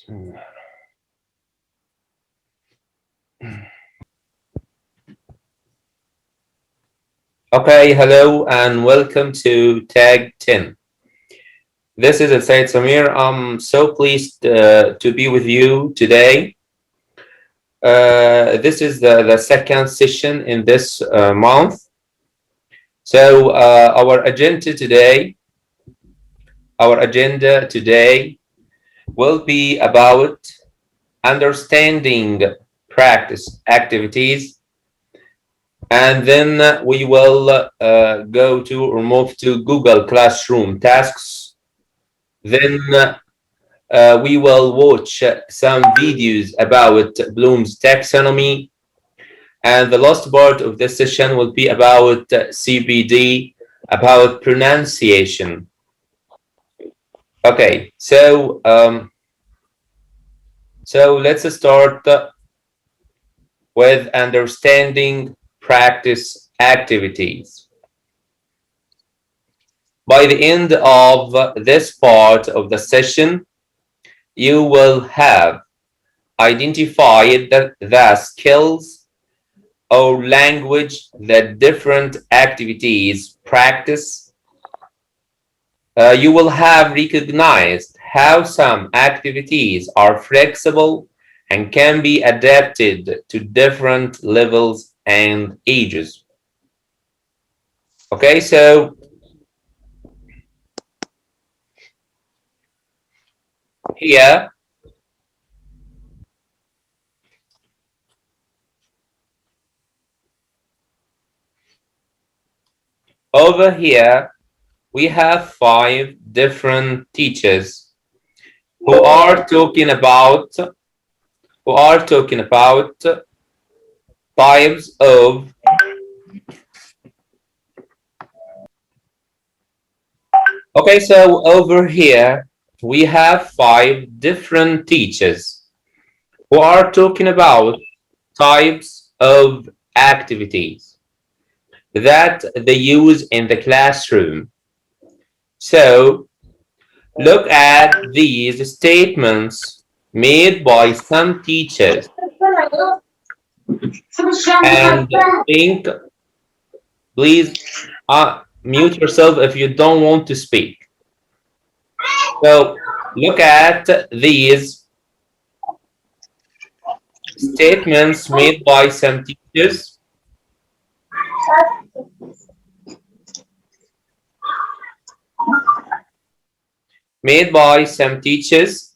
Okay, hello and welcome to Tag 10. This is Said Samir. I'm so pleased to be with you today. This is the second session in this month. So our agenda today will be about understanding practice activities, and then we will go to or move to Google Classroom tasks. Then we will watch some videos about Bloom's taxonomy, and the last part of this session will be about CPD, about pronunciation. Okay, so let's start with understanding practice activities. By the end of this part of the session, you will have identified the skills or language that different activities practice. You will have recognized how some activities are flexible and can be adapted to different levels and ages. Okay, so here over here we have 5 different teachers who are talking about types of okay, so over here we have 5 different teachers who are talking about types of activities that they use in the classroom. So look at these statements made by some teachers and think, please mute yourself if you don't want to speak. So look at these statements made by some teachers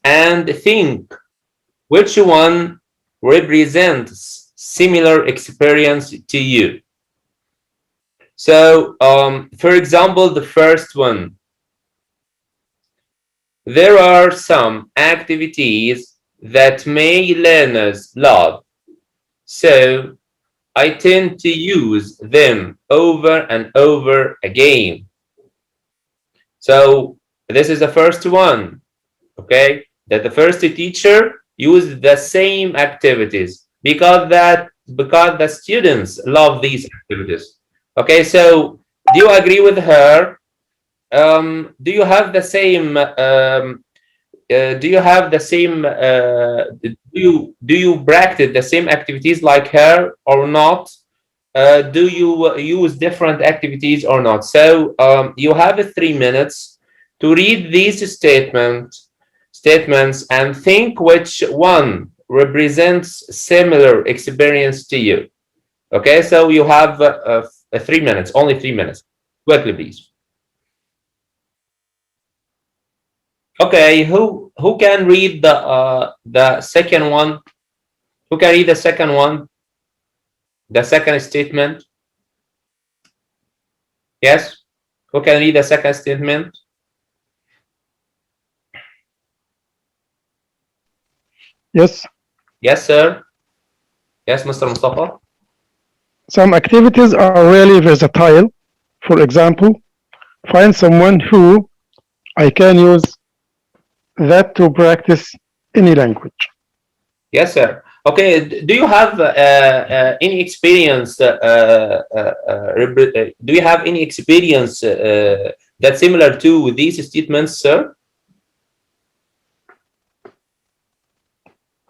and think which one represents similar experience to you. So for example, the first one, there are some activities that may learners love, so I tend to use them over and over again. So this is the first one, okay, that the first teacher used the same activities because the students love these activities. Okay, so do you agree with her? Do you have the same do you practice the same activities like her or not? Do you use different activities or not? So you have 3 minutes to read these statements and think which one represents similar experience to you. Okay, so you have 3 minutes, only 3 minutes. Quickly, please. Okay, who can read the second one? Who can read the second one? The second statement? Yes? Who can read the second statement? Yes. Yes, sir. Yes, Mr. Mustafa. Some activities are really versatile. For example, find someone who I can use that to practice any language. Yes, sir. Okay, do you have any experience? Do you have any experience that's similar to these statements, sir?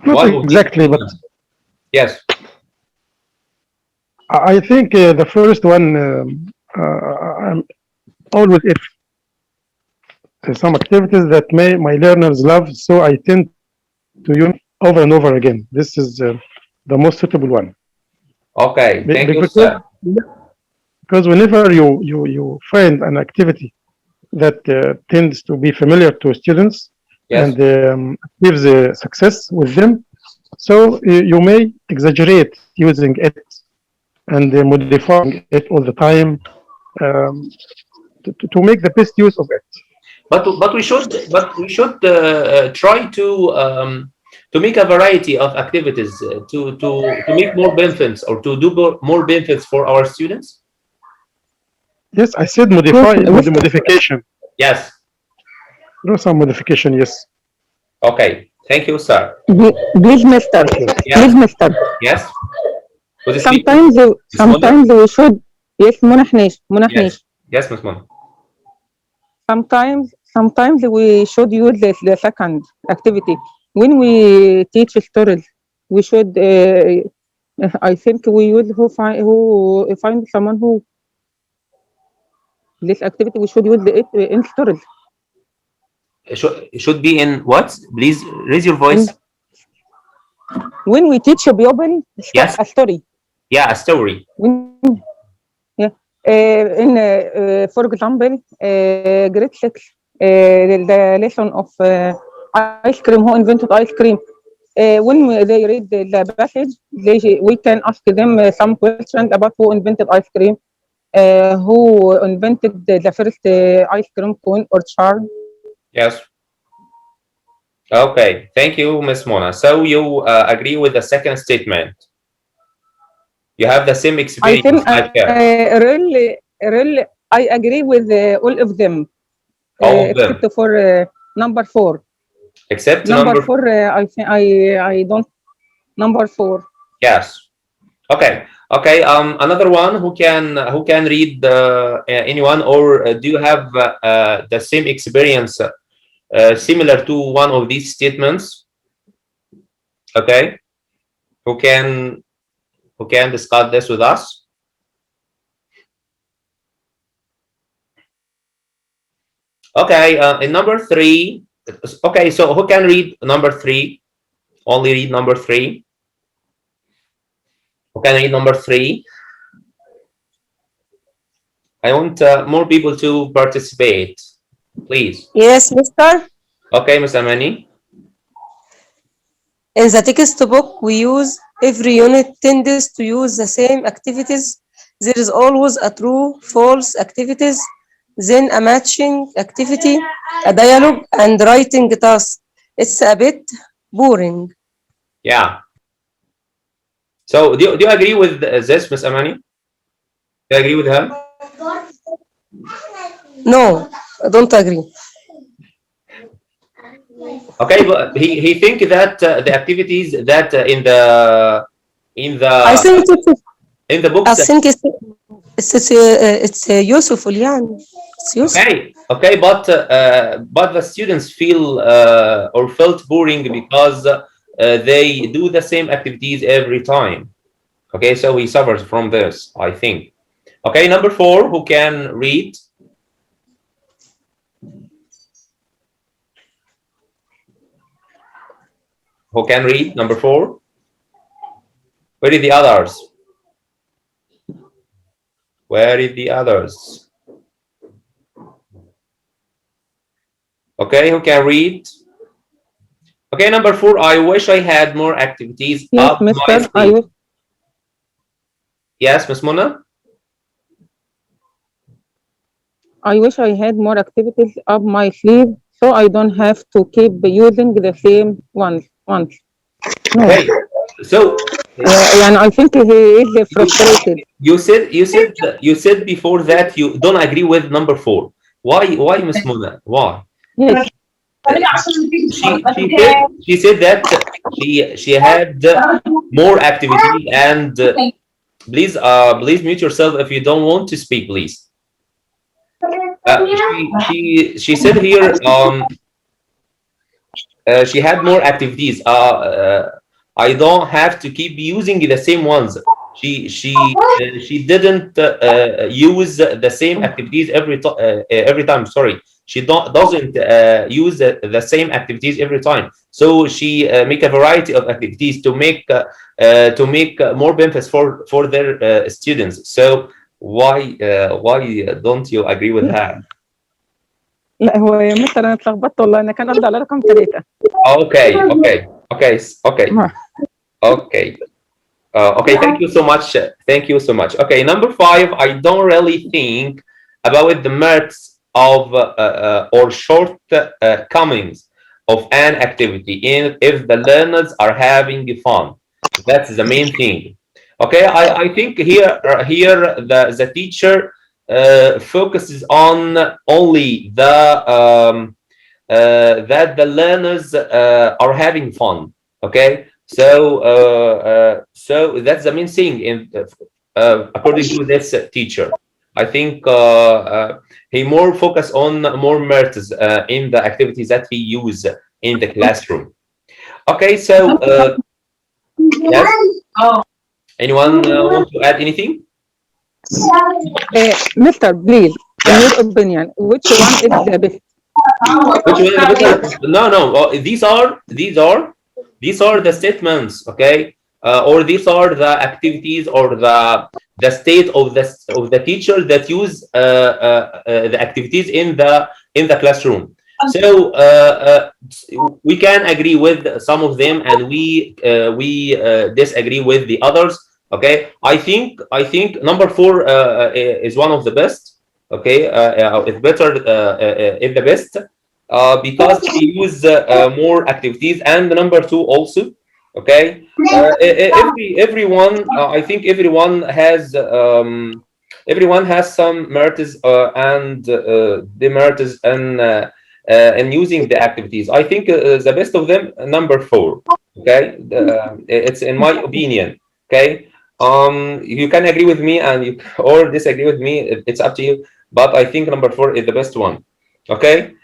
Not Why would exactly, but yes. I think the first one, I'm always if some activities that my learners love, so I tend to use over and over again. This is the most suitable one. Okay, thank you, because, sir. because whenever you find an activity that tends to be familiar to students Yes. and gives success with them, so you may exaggerate using it and modifying it all the time to make the best use of it. But we should try to make a variety of activities to make more benefits or to do more benefits for our students. Yes, I said modify with the modification. Yes. No, some modification. Yes. Okay. Thank you, sir. Please, Mister. Yes. Please, Mister. Yes. Would you speak? Sometimes we should. Yes, Munahnish. Yes. Yes, Ms. Mona. Sometimes we should use the second activity when we teach stories. We should. I think we use who find someone who. This activity we should use it in stories. Should be in what? Please raise your voice. When we teach a pupil Yes. a story. Yeah, a story. For example, grade 6, the lesson of ice cream, who invented ice cream. When they read the passage, we can ask them some questions about who invented ice cream, who invented the first ice cream cone or chart. Yes. Okay, thank you, Ms. Mona. So you agree with the second statement? You have the same experience. I think really, I agree with all of them. All of them. Except for number 4. Except number 4, I think I don't. Number 4. Yes. Okay. Okay. Another one who can read anyone, or do you have the same experience similar to one of these statements? Okay. Who can discuss this with us? Okay. In number 3. Okay. So who can read number 3? Only read number 3. Who can read number 3? I want more people to participate, please. Yes, Mister. Okay, Ms. Amani. In the textbook we use, every unit tends to use the same activities. There is always a true, false activities, then a matching activity, a dialogue, and writing task. It's a bit boring. Yeah. So do you agree with this, Ms. Amani? Do you agree with her? No, I don't agree. Okay, but he think that the activities that in the I think in the books. I think it's useful, yeah. It's useful. Okay, okay, but the students feel or felt boring because they do the same activities every time. Okay, so he suffers from this, I think. Okay, number 4, who can read? Who can read number 4? Where are the others? Where are the others? Okay, who can read? Okay, number 4. I wish I had more activities Yes, up Mister. my sleeve. Yes, Ms. Mona? I wish I had more activities up my sleeve, so I don't have to keep using the same ones. No. Okay, so And I think he is frustrated. you said before that you don't agree with number 4. Why, Ms. Mona? Why? Yes. She said that she had more activities, and please mute yourself if you don't want to speak, please. She said here she had more activities. I don't have to keep using the same ones. She didn't use the same activities every time. Sorry, she doesn't use the same activities every time. So she make a variety of activities to make more benefits for their students. So why don't you agree with her? لا هو يا مستر انا اتلخبطت والله، انا كان قصدي على رقم 3. Okay. Okay, thank you so much. Thank you so much. Okay, number 5, I don't really think about the merits of or shortcomings of an activity if the learners are having fun. That's the main thing. Okay, I think here the teacher focuses on only the that the learners are having fun. Okay. So that's the main thing according to this teacher. I think he more focus on more merits in the activities that he use in the classroom. Okay, so yes. Anyone want to add anything? Mister, please, in your opinion, which one is the best? Which one is the best? No. These are the statements, okay, or these are the activities or the state of the teacher that use the activities in the classroom. So we can agree with some of them, and we disagree with the others. Okay, I think number 4 is one of the best. Okay, it's better, it's the best. Because we use more activities, and number 2 also. Okay, everyone, I think everyone has some merits and demerits and using the activities. I think the best of them, number 4. Okay, it's in my opinion. Okay, you can agree with me and you or disagree with me. It's up to you. But I think number 4 is the best one. Okay.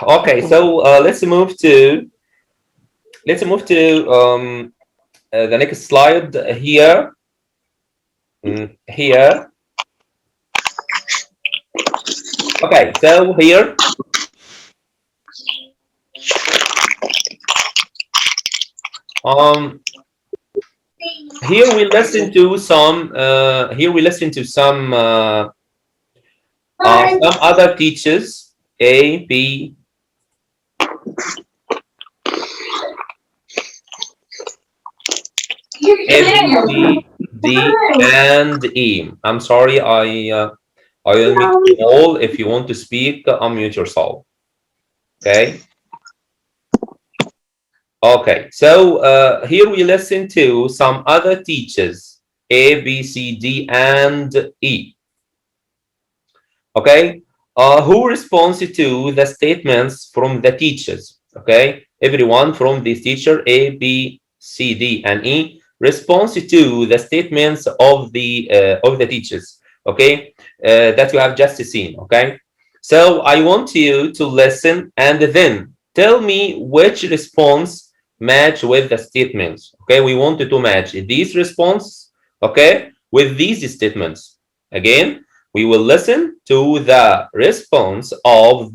Okay, so let's move to the next slide here. Here. Okay, so here. Here we listen to some. Some other teachers. A, B, A, B, C, D, and E. I'm sorry, I will mute you all. If you want to speak, unmute yourself. Okay. Okay. So here we listen to some other teachers. A, B, C, D, and E. Okay. Who responds to the statements from the teachers? Okay. Everyone from this teacher, A, B, C, D, and E, responds to the statements of the teachers. Okay, that you have just seen. Okay, so I want you to listen and then tell me which response match with the statements. Okay, we wanted to match these responses, okay, with these statements. Again, we will listen to the responses of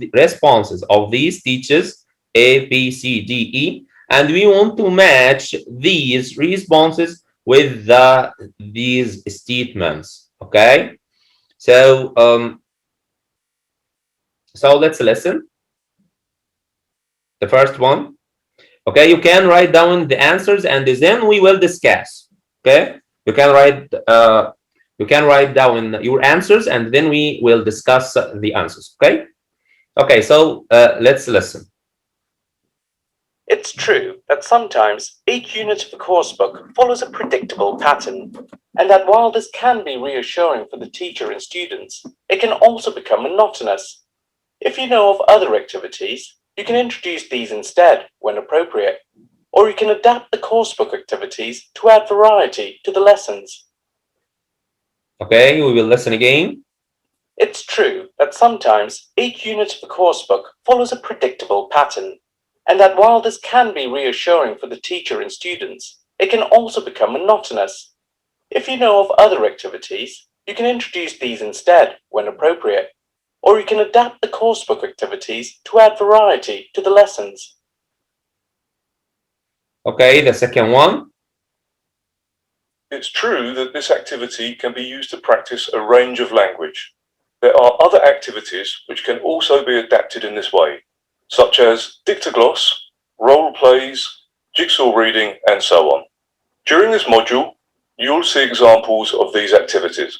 these teachers, A, B, C, D, E, and we want to match these responses with these statements. Okay, so let's listen. The first one. Okay, you can write down the answers and then we will discuss. Okay, you can write down your answers and then we will discuss the answers. Okay, so let's listen. It's true that sometimes each unit of the coursebook follows a predictable pattern, and that while this can be reassuring for the teacher and students, it can also become monotonous. If you know of other activities, you can introduce these instead when appropriate, or you can adapt the coursebook activities to add variety to the lessons. Okay, we will listen again. It's true that sometimes each unit of the coursebook follows a predictable pattern, and that while this can be reassuring for the teacher and students, it can also become monotonous. If you know of other activities, you can introduce these instead when appropriate, or you can adapt the coursebook activities to add variety to the lessons. Okay, the second one. It's true that this activity can be used to practice a range of language. There are other activities which can also be adapted in this way, such as dictogloss, role plays, jigsaw reading, and so on. During this module, you'll see examples of these activities.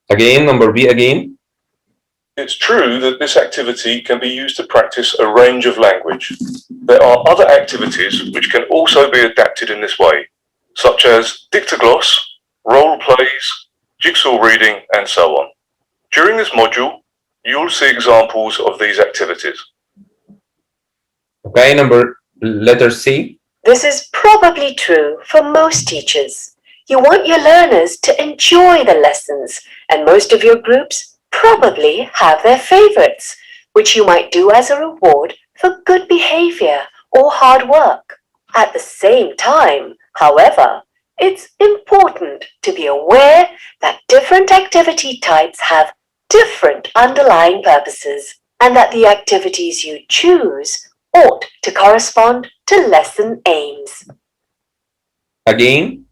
Again, number B again. It's true that this activity can be used to practice a range of language. There are other activities which can also be adapted in this way, such as dictogloss, role plays, jigsaw reading, and so on. During this module, you'll see examples of these activities. Okay, letter C. This is probably true for most teachers. You want your learners to enjoy the lessons, and most of your groups probably have their favorites, which you might do as a reward for good behavior or hard work. At the same time, however, it's important to be aware that different activity types have different underlying purposes, and that the activities you choose ought to correspond to lesson aims. Again.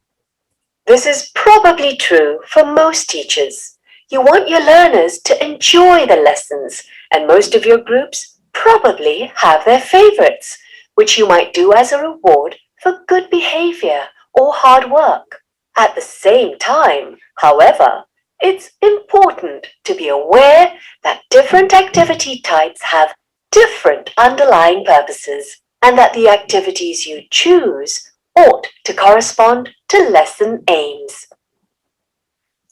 This is probably true for most teachers. You want your learners to enjoy the lessons, and most of your groups probably have their favorites, which you might do as a reward for good behavior or hard work. At the same time, however, it's important to be aware that different activity types have different underlying purposes, and that the activities you choose ought to correspond to lesson aims.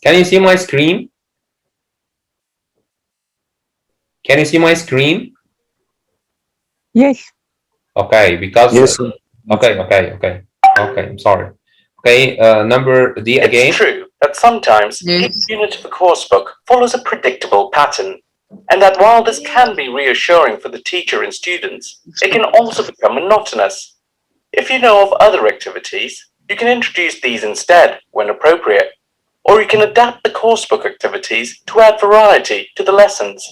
Can you see my screen? Can you see my screen? Yes. Okay, because Yes. Okay, I'm sorry. Okay, number D again. It's true that sometimes each unit of the coursebook follows a predictable pattern, and that while this can be reassuring for the teacher and students, it can also become monotonous. If you know of other activities, you can introduce these instead when appropriate, or you can adapt the coursebook activities to add variety to the lessons.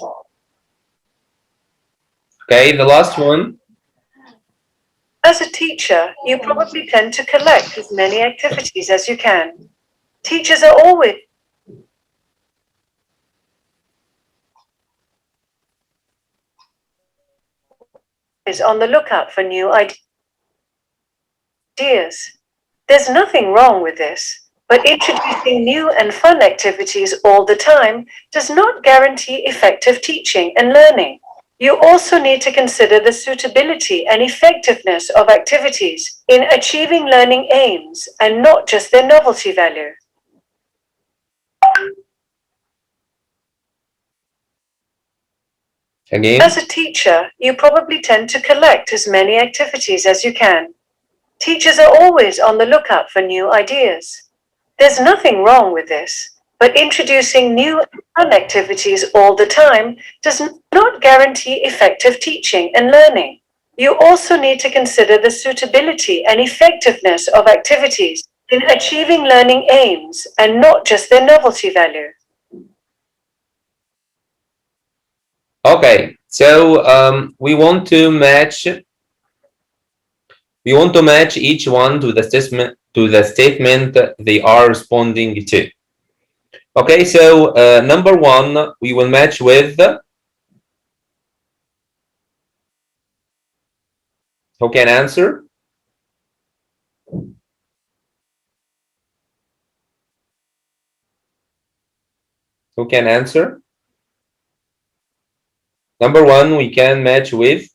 Okay, the last one. As a teacher, you probably tend to collect as many activities as you can. Teachers are always on the lookout for new ideas. There's nothing wrong with this, but introducing new and fun activities all the time does not guarantee effective teaching and learning. You also need to consider the suitability and effectiveness of activities in achieving learning aims and not just their novelty value. Again. As a teacher, you probably tend to collect as many activities as you can. Teachers are always on the lookout for new ideas. There's nothing wrong with this, but introducing new and fun activities all the time does not guarantee effective teaching and learning. You also need to consider the suitability and effectiveness of activities in achieving learning aims and not just their novelty value. Okay, so we want to match each one to the statement they are responding to. Okay, so number one, we will match with who can answer? Who can answer? Number one, we can match with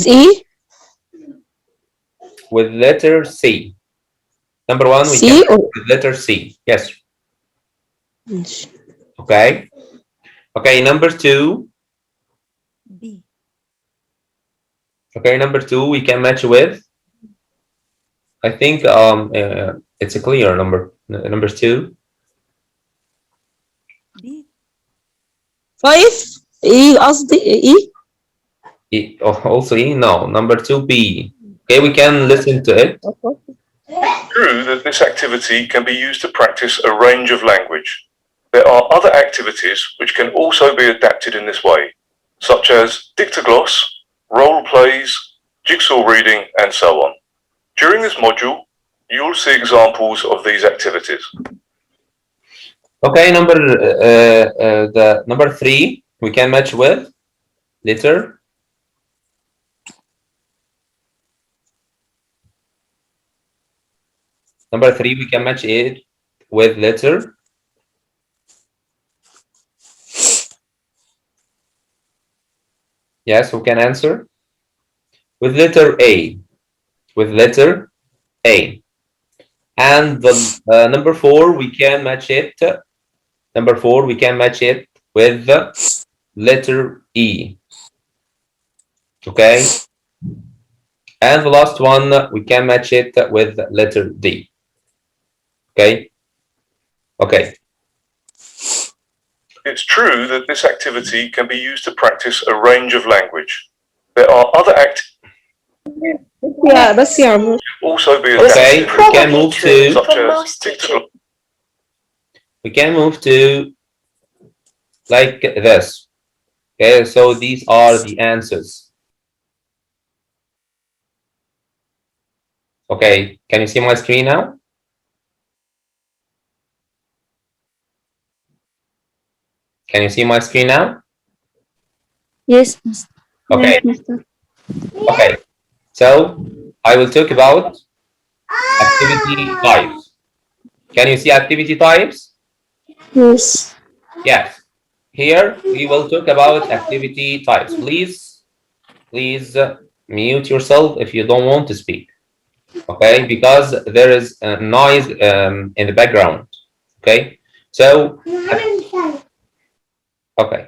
E? With letter C. Number one, we C can with letter C. Yes. Okay. Okay, number two. B. Okay, number two, we can match with. I think it's a clear number two. 5 ايه قصدي ايه Also E? No. Number 2B. Okay, we can listen to it. True that this activity can be used to practice a range of language. There are other activities which can also be adapted in this way, such as dictogloss, role plays, jigsaw reading, and so on. During this module, you will see examples of these activities. Okay, the number 3 we can match with letter. Number 3 we can match it with letter. Yes, who can answer? With letter A. With letter A. And the number 4 we can match it. Number 4 we can match it with the letter E. Okay. And the last one we can match it with letter D. Okay. Okay. It's true that this activity can be used to practice a range of language. There are other activities بس يا عمو also be Okay, adapted, we can move to such For as most teachers. we can move to like this. Okay, so these are the answers. Okay, can you see my screen now? Can you see my screen now? Yes, Mister. Okay. Yes, Mister. Okay, so I will talk about activity types. Can you see activity types? Yes. Yes. Here we will talk about activity types. Please mute yourself if you don't want to speak. Okay, because there is a noise in the background. Okay, so okay.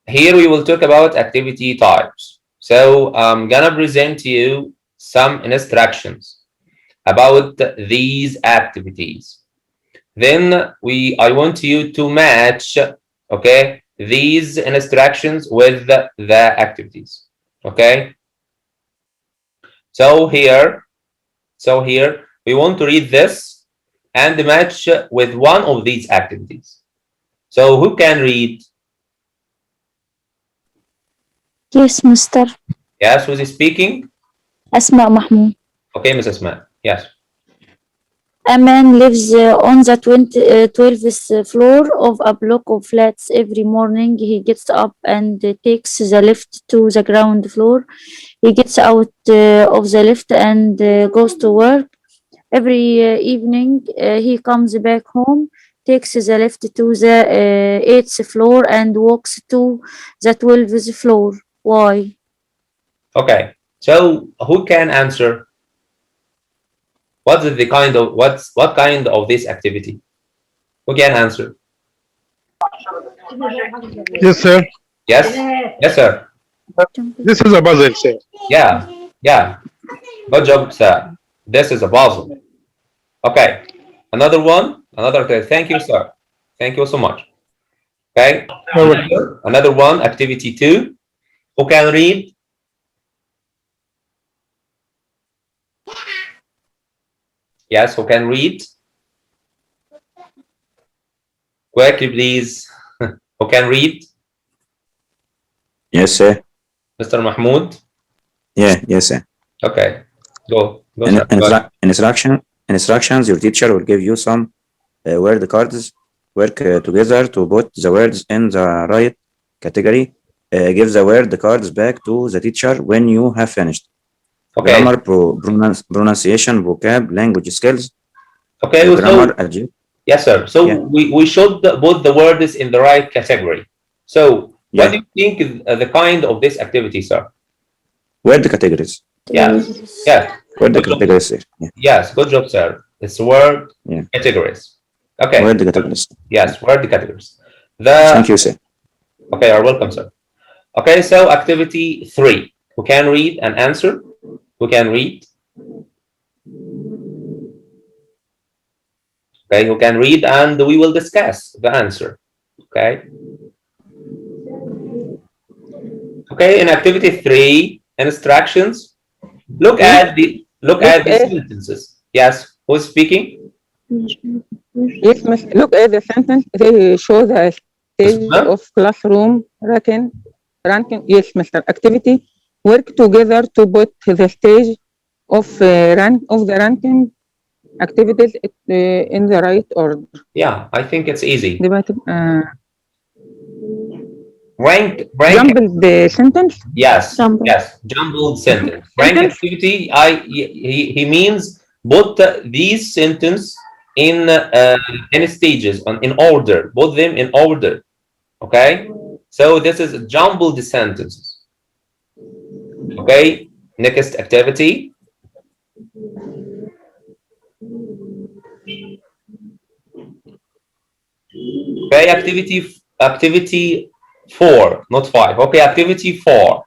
Here we will talk about activity types. So I'm gonna present you some instructions about these activities. Then I want you to match, okay, these instructions with the activities. Okay. So here we want to read this and match with one of these activities. So who can read? Yes, Mister. Yes, who is speaking? Asma Mahmoud. Okay, Mrs. Asma. Yes. A man lives on the 12th floor of a block of flats. Every morning he gets up and takes the lift to the ground floor. He gets out of the lift and goes to work. Every evening he comes back home, takes the lift to the 8th floor and walks to the 12th floor. Why? Okay. So who can answer? What kind of this activity? Who can answer? Yes, sir. Yes? Yes, sir. This is a puzzle, sir. Yeah. Good job, sir. This is a puzzle. Okay. Another one. Thank you, sir. Thank you so much. Okay. Another one, activity 2. Who can read? Yes, who can read? Quickly, please. Who can read? Yes, sir. Mr. Mahmoud? Yes, sir. Okay. Go, sir. Instructions, your teacher will give you some word cards. Work together to put the words in the right category. Give the word cards back to the teacher when you have finished. Okay. Grammar, pronunciation, vocab, language skills. Okay. Grammar, yes, sir. So yeah. we should put the words in the right category. So what do you think is the kind of this activity, sir? Word categories. Yes. Word categories, sir. Yeah. Yes, good job, sir. It's word categories. Okay. Word categories. Yes, word categories. Thank you, sir. Okay, you're welcome, sir. Okay, so activity 3. Who can read and answer? Who can read? Okay, you can read and we will discuss the answer. Okay. Okay, in activity 3, instructions. Look at the sentences. Yes, who's speaking? Yes, miss. Look at the sentence. They show the stage Huh? of classroom ranking. Yes, Mr. Activity. Work together to put the stage of the ranking activities in the right order. Yeah, I think it's easy. دي بقى تبقى Rank jumbled sentence. yes, Jumbled. yes, jumbled sentence. Rank Sentence? activity, he means put these sentence in stages, in order, put them in order. Okay, so this is jumbled sentences. Okay, next activity. Okay, activity 4, not 5. Okay, activity 4.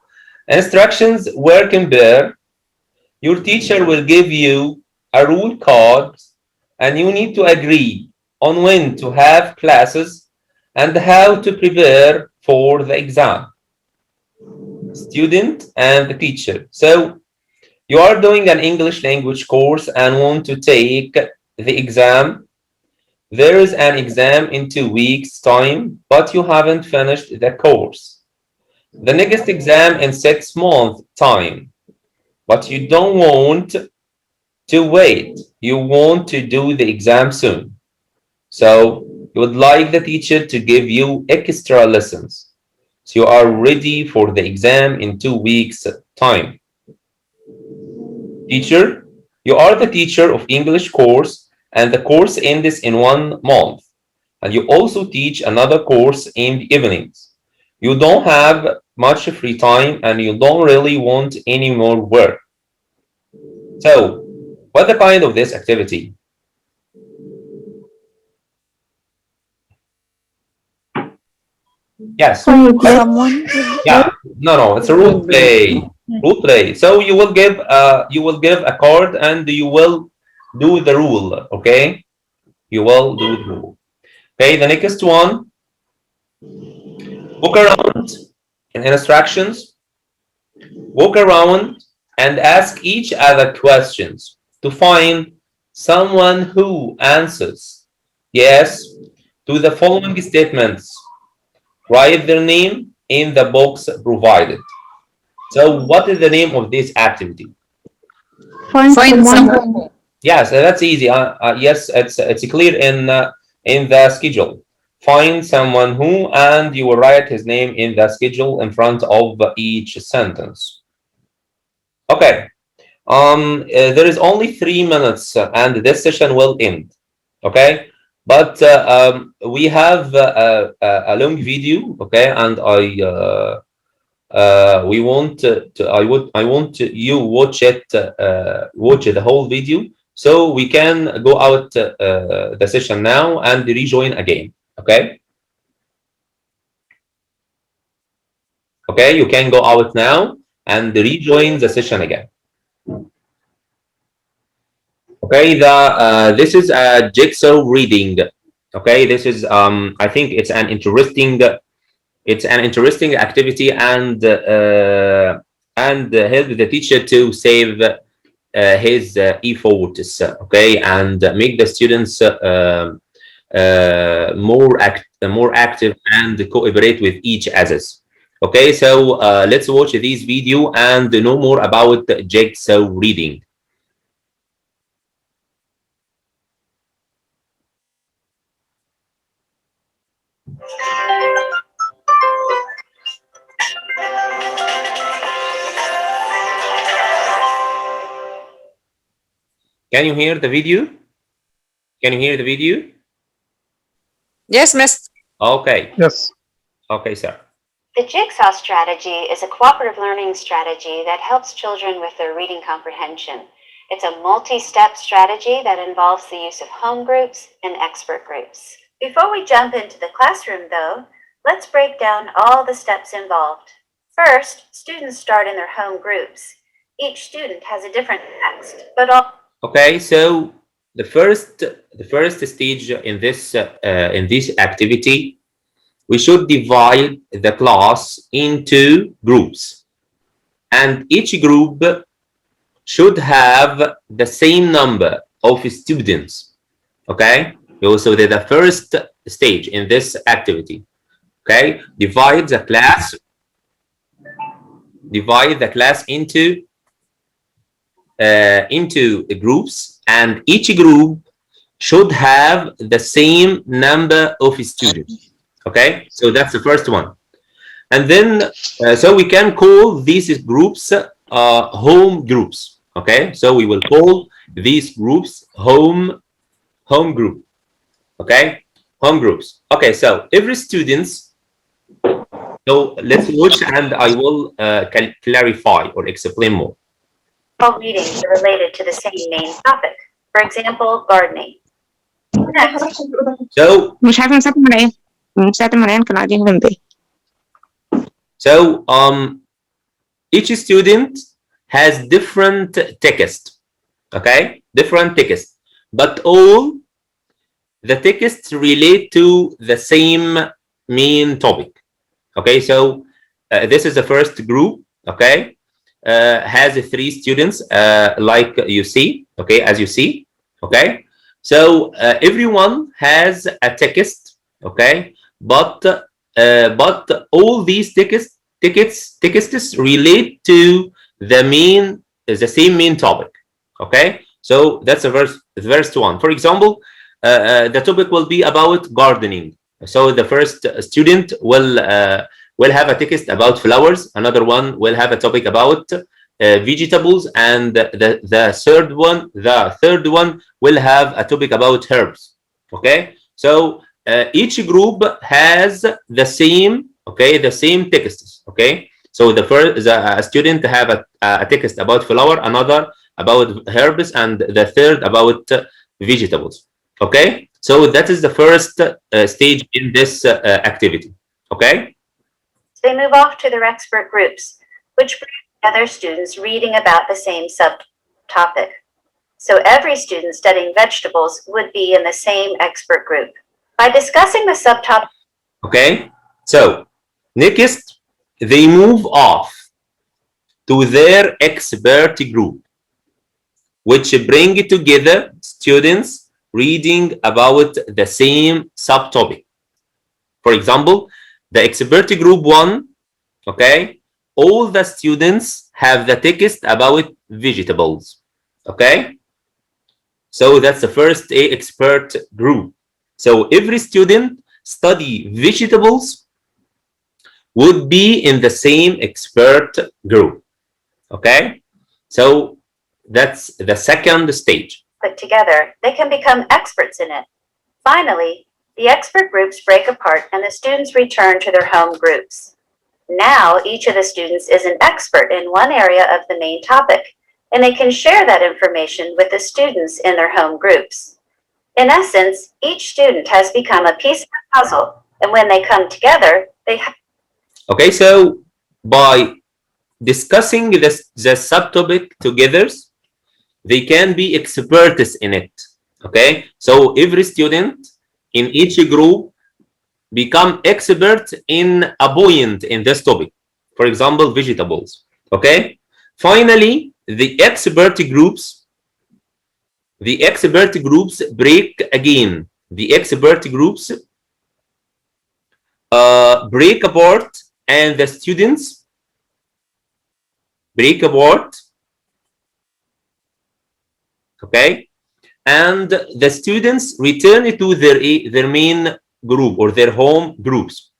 Instructions where compare. Your teacher will give you a rule card and you need to agree on when to have classes and how to prepare for the exam. Student and the teacher. So you are doing an English language course and want to take the exam. There is an exam in 2 weeks' time, but you haven't finished the course. The next exam in 6 months' time, but you don't want to wait. You want to do the exam soon. So you would like the teacher to give you extra lessons. So you are ready for the exam in 2 weeks' time. Teacher, you are the teacher of English course and the course ends in 1 month. And you also teach another course in the evenings. You don't have much free time and you don't really want any more work. So, what's the kind of this activity? Yes. Find someone. Yeah. No, it's a role play. Role play. So you will give a card and you will do the rule. Okay. You will do the rule. Okay. The next one. Walk around in instructions. Walk around and ask each other questions to find someone who answers yes to the following statements. Write their name in the box provided. So what is the name of this activity? Find someone. Yes, that's easy. Yes, it's clear in the schedule. Find someone who, and you will write his name in the schedule in front of each sentence. Okay. There is only 3 minutes and this session will end. Okay. But we have a long video. Okay, and we want I want you watch it, watch the whole video, so we can go out the session now and rejoin again. Okay. Okay, you can go out now and rejoin the session again. Okay, this is a jigsaw reading. Okay, this is I think it's an interesting activity and help the teacher to save his efforts. Okay, and make the students more active and cooperate with each other. Okay, so let's watch this video and know more about jigsaw reading. Can you hear the video? Can you hear the video? Yes, Miss. Okay. Yes. Okay, sir. The Jigsaw Strategy is a cooperative learning strategy that helps children with their reading comprehension. It's a multi-step strategy that involves the use of home groups and expert groups. Before we jump into the classroom, though, let's break down all the steps involved. First, students start in their home groups. Each student has a different text, but all... Okay, so the first the first stage in this activity, we should divide the class into groups, and each group should have the same number of students. Okay, so the first stage in this activity. Okay, divide the class into groups, and each group should have the same number of students. Okay, so that's the first one. And then so we can call these groups home groups. Okay, so we will call these groups home group. Okay, home groups. Okay, so every students. So let's watch, and I will clarify or explain more. All readings are related to the same main topic. For example, gardening. Next. So مش عارفة مساعدة ملايين. مساعدة ملايين كانوا قاعدين جنبي. So each student has different text. Okay, different text, but all the texts relate to the same main topic. Okay, so this is the first group. Okay, has 3 students, like you see. Okay, as you see. Okay, so everyone has a text. Okay, but all these texts relate to the same main topic. Okay, so that's the first one. For example, the topic will be about gardening. So the first student will have a text about flowers. Another one will have a topic about vegetables, and the third one will have a topic about herbs. Okay, so each group has the same texts. Okay, so a student have a text about flower, another about herbs, and the third about vegetables. Okay, so that is the first stage in this activity. Okay, They move off to their expert groups, which bring together students reading about the same subtopic. So every student studying vegetables would be in the same expert group. By discussing the subtopic. Okay, so next they move off to their expert group, which bring together students reading about the same subtopic. For example, the expert group 1, okay, all the students have the text about vegetables. Okay, so that's the first expert group. So every student study vegetables would be in the same expert group. Okay, so that's the second stage. Put together, they can become experts in it. Finally, the expert groups break apart and the students return to their home groups. Now, each of the students is an expert in one area of the main topic, and they can share that information with the students in their home groups. In essence, each student has become a piece of the puzzle, and when they come together, they have. Okay, so by discussing the subtopic together, they can be experts in it. Okay, so every student in each group become expert in a point in this topic. For example, vegetables. Okay, finally, the expert groups break again. The expert groups break apart, and the students break apart. Okay, and the students return to their main group or their home groups.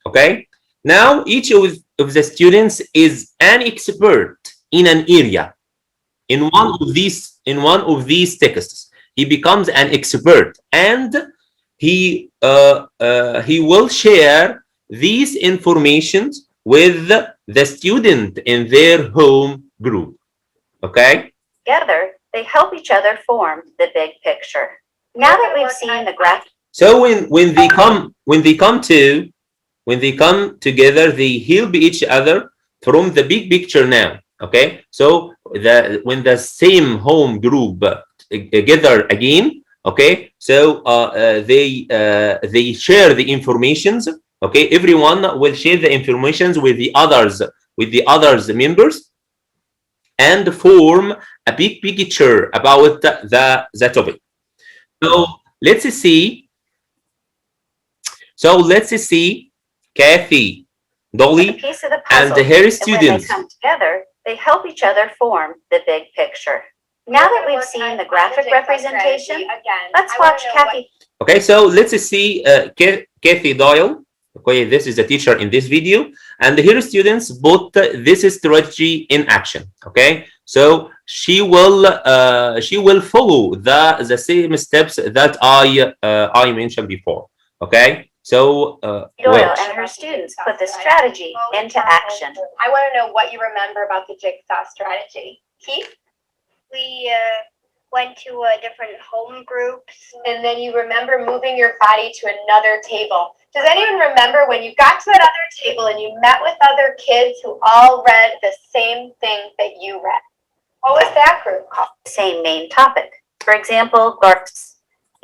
Okay, now each of the students is an expert in an area. In one of these texts, he becomes an expert, and he will share these informations with the student in their home group. Okay, Together, they help each other form the big picture. Now that we've seen the graph. so when they come together, they help each other from the big picture now. Okay, so when the same home group together again. Okay, so they share the informations. Okay, everyone will share the informations with the others members, and form a big picture about the topic. So let's see Kathy, Dolly, A piece of the and puzzle, her and when students. they come together, they help each other form the big picture. Now that we've seen the graphic representation, let's watch Kathy. Okay, so let's see Kathy Doyle. Okay, this is the teacher in this video, and her students put this strategy in action. Okay, so she will follow the same steps that I mentioned before. Okay, so Doyle and her students put the strategy into action. I want to know what you remember about the Jigsaw Strategy. Keith? We went to different home groups, and then you remember moving your body to another table. Does anyone remember when you got to that other table and you met with other kids who all read the same thing that you read? What was that group called? Same main topic. For example, GURPS.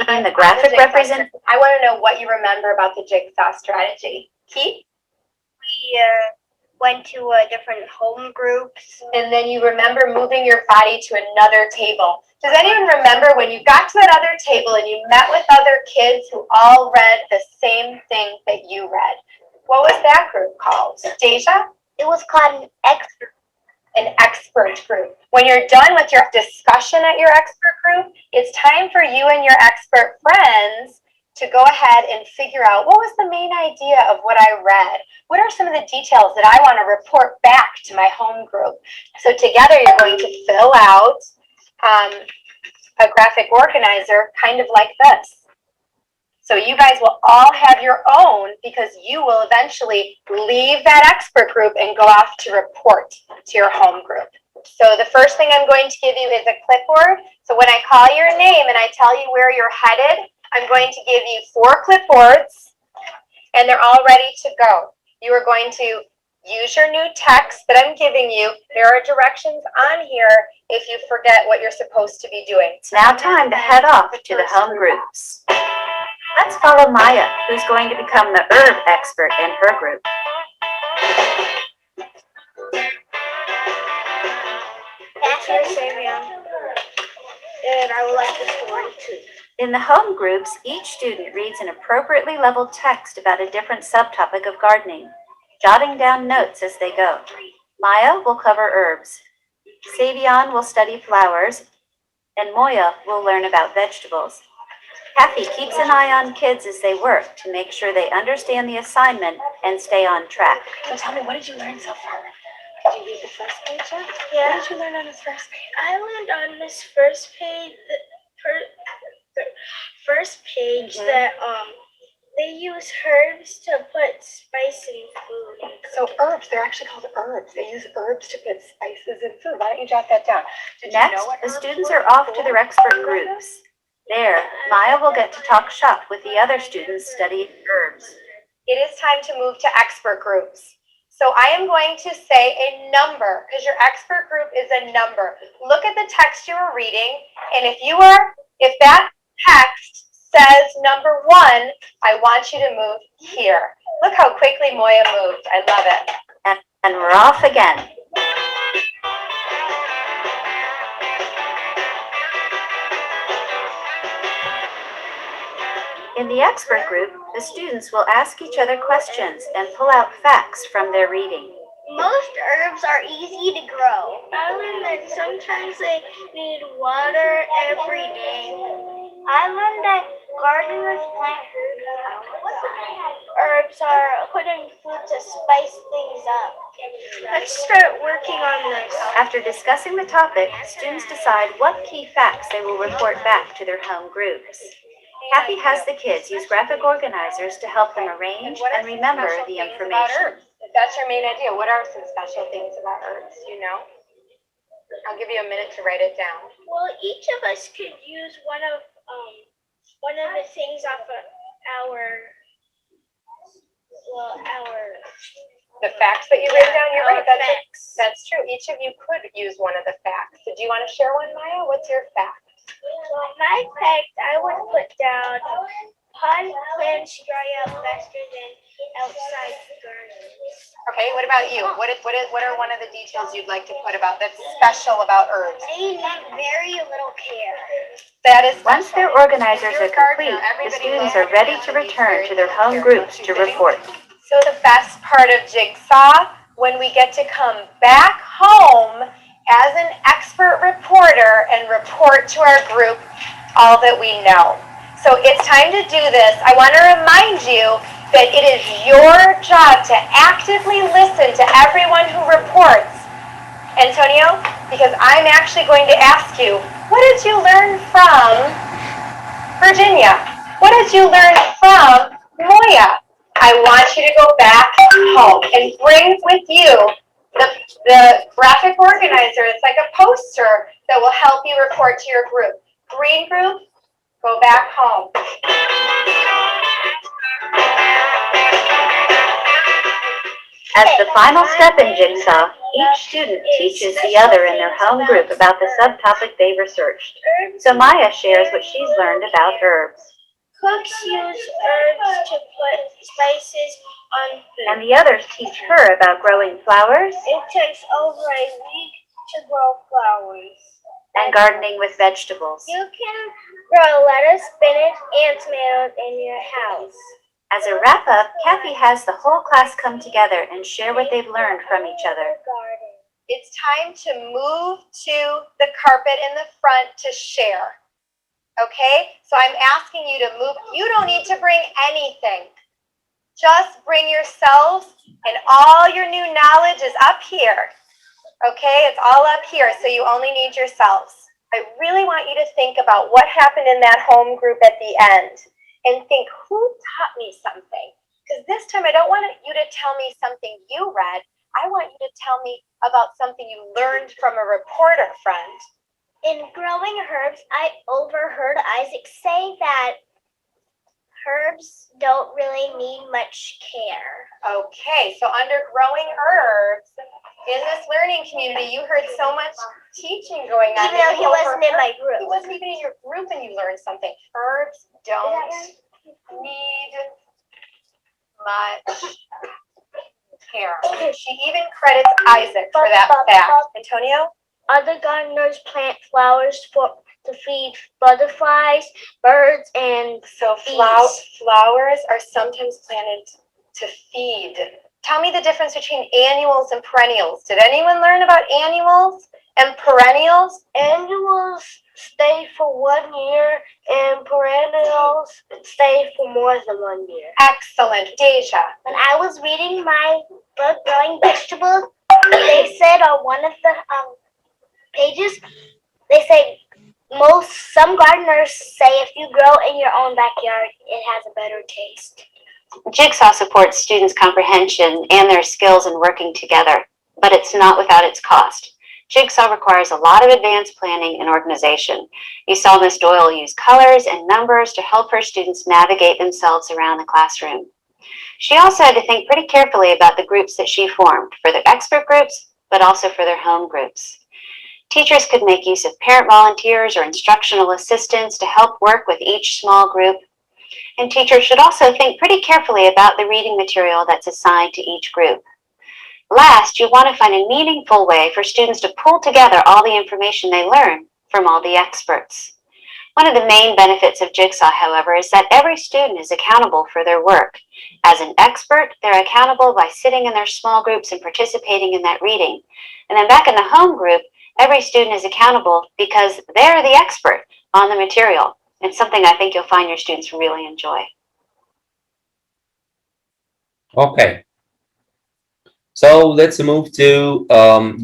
In the graphic representation. I want to know what you remember about the Jigsaw Strategy. Keith? We went to different home groups, and then you remember moving your body to another table. Does anyone remember when you got to that other table and you met with other kids who all read the same thing that you read? What was that group called? Deja? It was called an expert group. When you're done with your discussion at your expert group, it's time for you and your expert friends to go ahead and figure out what was the main idea of what I read. What are some of the details that I want to report back to my home group? So together you're going to fill out a graphic organizer kind of like this. So you guys will all have your own, because you will eventually leave that expert group and go off to report to your home group. So the first thing I'm going to give you is a clipboard. So when I call your name and I tell you where you're headed, I'm going to give you 4 clipboards, and they're all ready to go. You are going to use your new text that I'm giving you. There are directions on here if you forget what you're supposed to be doing. It's now time to head off to the home groups. Let's follow Maya, who's going to become the herb expert in her group. And I would like this one too. In the home groups, each student reads an appropriately leveled text about a different subtopic of gardening, jotting down notes as they go. Maya will cover herbs, Savion will study flowers, and Moya will learn about vegetables. Kathy keeps an eye on kids as they work to make sure they understand the assignment and stay on track. So tell me, what did you learn so far? Did you read the first page yet? Yeah. What did you learn on this first page? I learned on this first page, that they use herbs to put spice in food. So herbs, they're actually called herbs. They use herbs to put spices in food. Why don't you jot that down? Next, the students are off to their expert groups. There, Maya will get to talk shop with the other students studying herbs. It is time to move to expert groups. So I am going to say a number, because your expert group is a number. Look at the text you were reading, and if that text says number 1, I want you to move here. Look how quickly Moya moved. I love it. And we're off again. In the expert group, the students will ask each other questions and pull out facts from their reading. Most herbs are easy to grow. I learned that sometimes they need water every day. I learned that gardeners plant herbs are put in food to spice things up. Let's start working on this. After discussing the topic, students decide what key facts they will report back to their home groups. Kathy has the kids use graphic organizers to help them arrange and remember the information. If that's your main idea, what are some special things about herbs, you know? I'll give you a minute to write it down. Well, each of us could use one of the things off of the facts that you write down. You're right. That's true. Each of you could use one of the facts. So do you want to share one, Maya? What's your fact? Well, my fact, I would put down pond plants dry out faster than outside gardens. Okay, what about you? What are one of the details you'd like to put about that's special about herbs? They need very little care. That is Once their organizers are complete, the students are ready to return to their home groups to report. So the best part of Jigsaw, when we get to come back home as an expert reporter and report to our group all that we know. So it's time to do this. I want to remind you that it is your job to actively listen to everyone who reports. Antonio, because I'm actually going to ask you, what did you learn from Virginia? What did you learn from Moya? I want you to go back home and bring with you the graphic organizer. It's like a poster that will help you report to your group. Green group, go back home. As the final step in Jigsaw, each student teaches the other in their home group about the subtopic they researched. So Maya shares what she's learned about herbs. Cooks use herbs to put spices on food. And the others teach her about growing flowers. It takes over a week to grow flowers. And gardening with vegetables. You can grow lettuce, spinach, and tomatoes in your house. As a wrap-up, Kathy has the whole class come together and share what they've learned from each other. It's time to move to the carpet in the front to share. Okay? So I'm asking you to move. You don't need to bring anything. Just bring yourselves, and all your new knowledge is up here. Okay? It's all up here, so you only need yourselves. I really want you to think about what happened in that home group at the end. And think, who taught me something? Because this time I don't want you to tell me something you read. I want you to tell me about something you learned from a reporter friend. In growing herbs, I overheard Isaac say that herbs don't really need much care. Okay, so under growing herbs, in this learning community, you heard so much teaching going on. Even though he wasn't in my group. He wasn't even in your group and you learned something. Herbs don't need much care. She even credits Isaac for that fact. Antonio? Other gardeners plant flowers to feed butterflies, birds, and so flowers are sometimes planted to feed. Tell me the difference between annuals and perennials. Did anyone learn about annuals and perennials? Annuals stay for 1 year and perennials stay for more than 1 year. Excellent. Deja. When I was reading my book, Growing Vegetables, they said on one of the pages, they say some gardeners say if you grow in your own backyard, it has a better taste. Jigsaw supports students' comprehension and their skills in working together, but it's not without its cost. Jigsaw requires a lot of advanced planning and organization. You saw Ms. Doyle use colors and numbers to help her students navigate themselves around the classroom. She also had to think pretty carefully about the groups that she formed, for their expert groups, but also for their home groups. Teachers could make use of parent volunteers or instructional assistants to help work with each small group. And teachers should also think pretty carefully about the reading material that's assigned to each group. Last, you want to find a meaningful way for students to pull together all the information they learn from all the experts. One of the main benefits of Jigsaw, however, is that every student is accountable for their work. As an expert, they're accountable by sitting in their small groups and participating in that reading. And then back in the home group, every student is accountable because they're the expert on the material. It's something I think you'll find your students really enjoy. Okay. So let's move to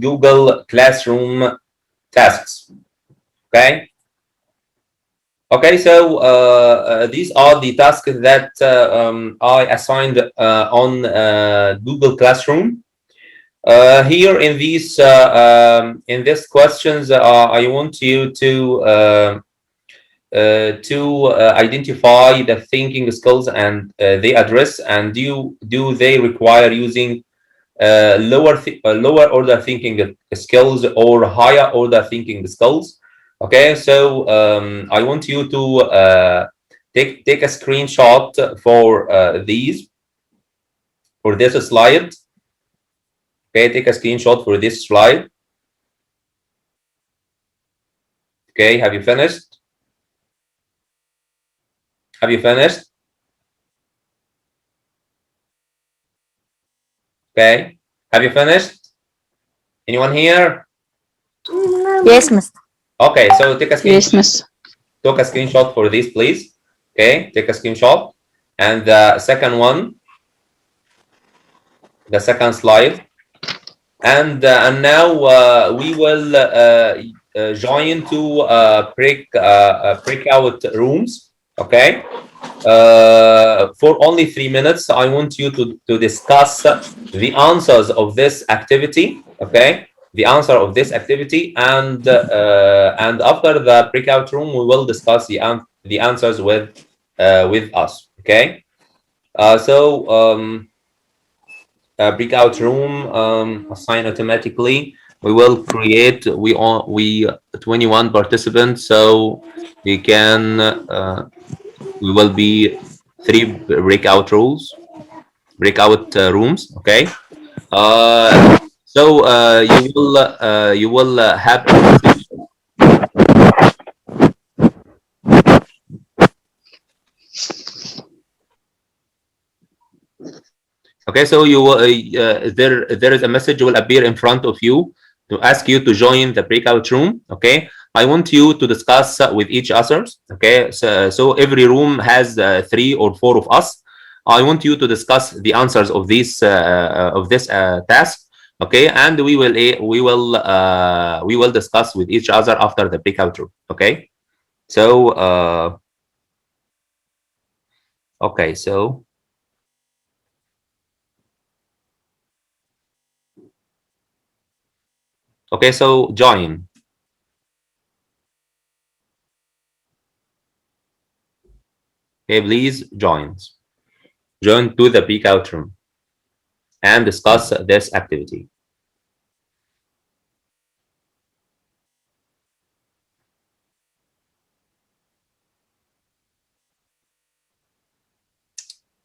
Google Classroom tasks. Okay. Okay, so these are the tasks that I assigned on Google Classroom. Here in these questions, I want you to identify the thinking skills and they address, and do they require using lower order thinking skills or higher order thinking skills. Okay, so I want you to take a screenshot for this slide. Okay, take a screenshot for this slide. Okay, have you finished? Have you finished? Okay, have you finished? Anyone here? Yes, Mister. Okay, so take a screenshot. Yes, miss. Take a screenshot for this, please. Okay, take a screenshot. And the second one, the second slide. And now we will join to breakout rooms. Okay. For only 3 minutes, I want you to discuss the answers of this activity. Okay, the answer of this activity, and after the breakout room, we will discuss the answers with us. Okay, breakout room assigned automatically. We will create we 21 participants, so we can. We will be 3 breakout rooms. Okay. So you will have a message. Okay, so you will there is a message will appear in front of you to ask you to join the breakout room. Okay, I want you to discuss with each other. Okay, so every room has 3 or 4 of us. I want you to discuss the answers of this task. Okay, and we will discuss with each other after the breakout room. Okay, so okay, so. Okay, so join. Okay, please join to the breakout room and discuss this activity.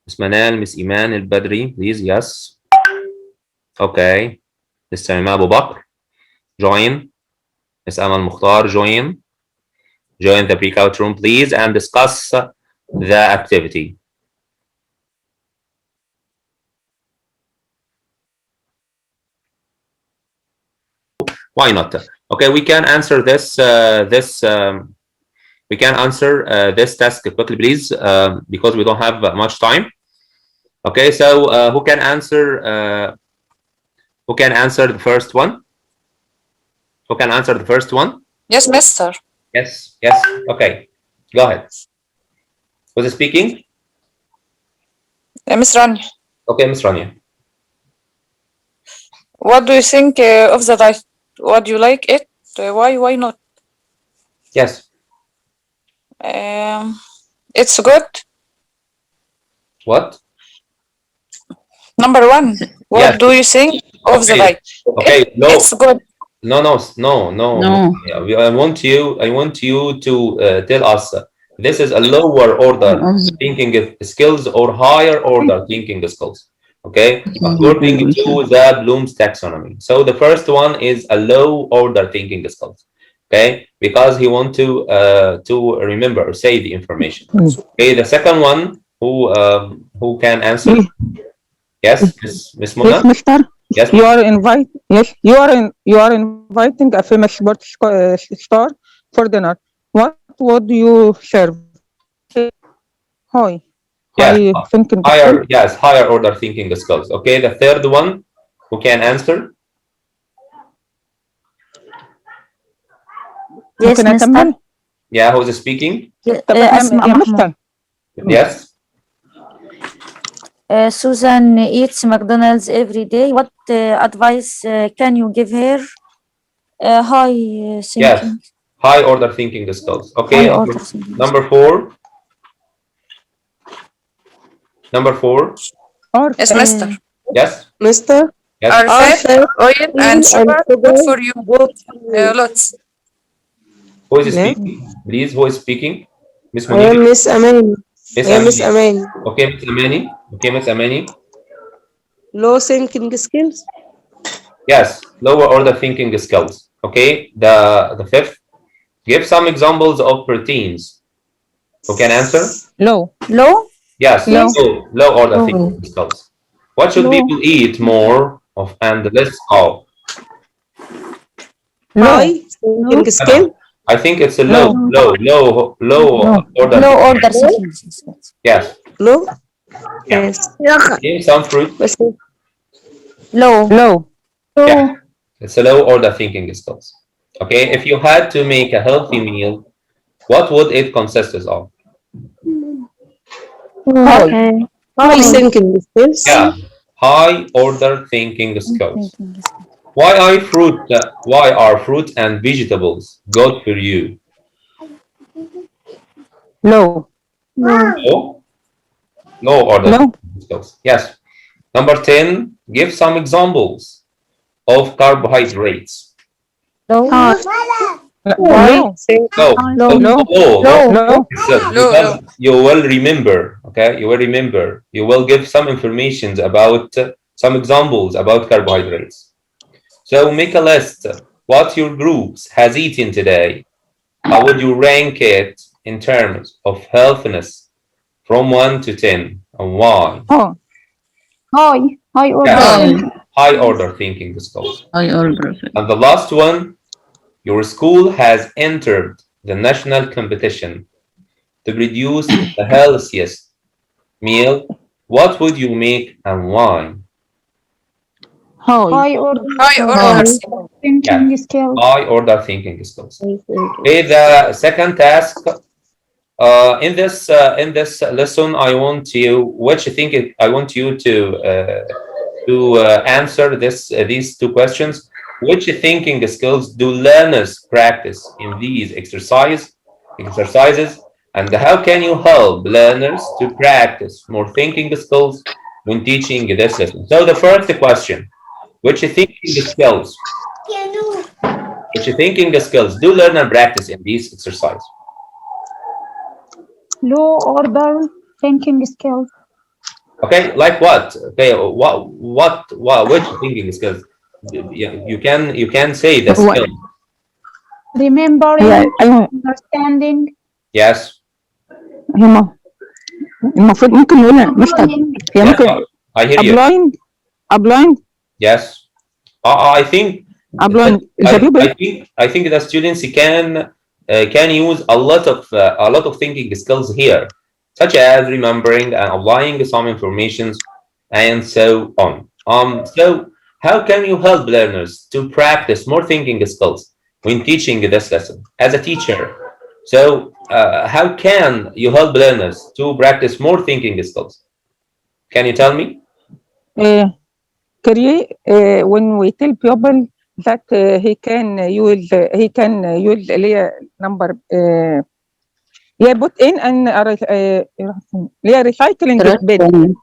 Miss Manal, Miss Iman Al-Badri, please, yes. Okay. Miss Saima Abu Bakr, join. Miss Amal Mukhtar, join the breakout room, please, and discuss the activity. Why not? Okay, we can answer this we can answer this task quickly, please, because we don't have much time. Okay, so who can answer the first one? Who can answer the first one? Yes, mister. Yes. Okay, go ahead. Who's speaking? Miss Rania. Okay, Miss Rania. What do you think of the diet? What do you like it? Why not? Yes. It's good. What? Number 1. What yes. do you think of the diet? Okay, no. It's good. No. I want you to tell us this is a lower order thinking skills or higher order thinking skills. Okay, according to the Bloom's taxonomy. So the first one is a low order thinking skills. Okay, because he want to remember or say the information. Okay, the second one, who can answer? Yes, Miss Mona. Yes, Mister. Yes, you are inviting a famous sports star for dinner. What would you serve? Hi. Yes, thinking higher order thinking skills. Okay, the third one, who can answer? Yes, Mister. Yeah, who's speaking? Yes. Susan eats McDonald's every day. What advice can you give her? High thinking. Yes, high order thinking skills. Okay, number 4. Number 4. Yes, mister. Yes. Mister? Yes. Are fat, oil, and sugar good for you? Lots. Who is Yeah. speaking? Please, who is speaking? Miss I am Monique. Miss Amani. Miss I am Miss Amani. Amani. Okay, Miss Amani. Okay, Miss Amani. Low thinking skills. Yes, lower order thinking skills. Okay, the fifth. Give some examples of proteins. Who can answer? low Yes, Low. low order Low. thinking skills. What should Low. people eat more of and less of? High thinking skill. I think it's a low order. Low order thinking skills. Yes. Low. Yeah. Yes. Name some fruit. Low. Yeah. It's a low order thinking skills. Okay, if you had to make a healthy meal, what would it consist of? High thinking skills. Yeah, high order thinking skills. Why are fruit and vegetables good for you? low Low order Low. thinking skills. Yes. Number 10, give some examples of carbohydrates. Low. low Low. Because you will remember, okay? You will give some information about some examples about carbohydrates. So make a list. What your groups has eaten today. How would you rank it in terms of healthiness from 1 to 10 and why? High order Yeah. thinking. High order thinking skills. High order. And the last one, your school has entered the national competition to produce the healthiest meal. What would you make and why? High order thinking skills. High order thinking skills. Okay, the second task. In this lesson, I want you to answer these two questions. Which thinking skills do learners practice in these exercises, and how can you help learners to practice more thinking skills when teaching this lesson? So the first question, which thinking skills do learners practice in these exercises? Low order thinking skills. Okay, like what? Okay, which thinking skills? You can say the skill. Remembering, understanding. Yes. المفروض ممكن نقولها مشتت هي ممكن I hear you. blind Yes. I think blind I think the students can use a lot of thinking skills here, such as remembering and applying some information and so on. So how can you help learners to practice more thinking skills when teaching this lesson as a teacher? So how can you help learners to practice more thinking skills? Can you tell me? create when we tell people that he can use اللي هي number put in and اللي هي recycling bin.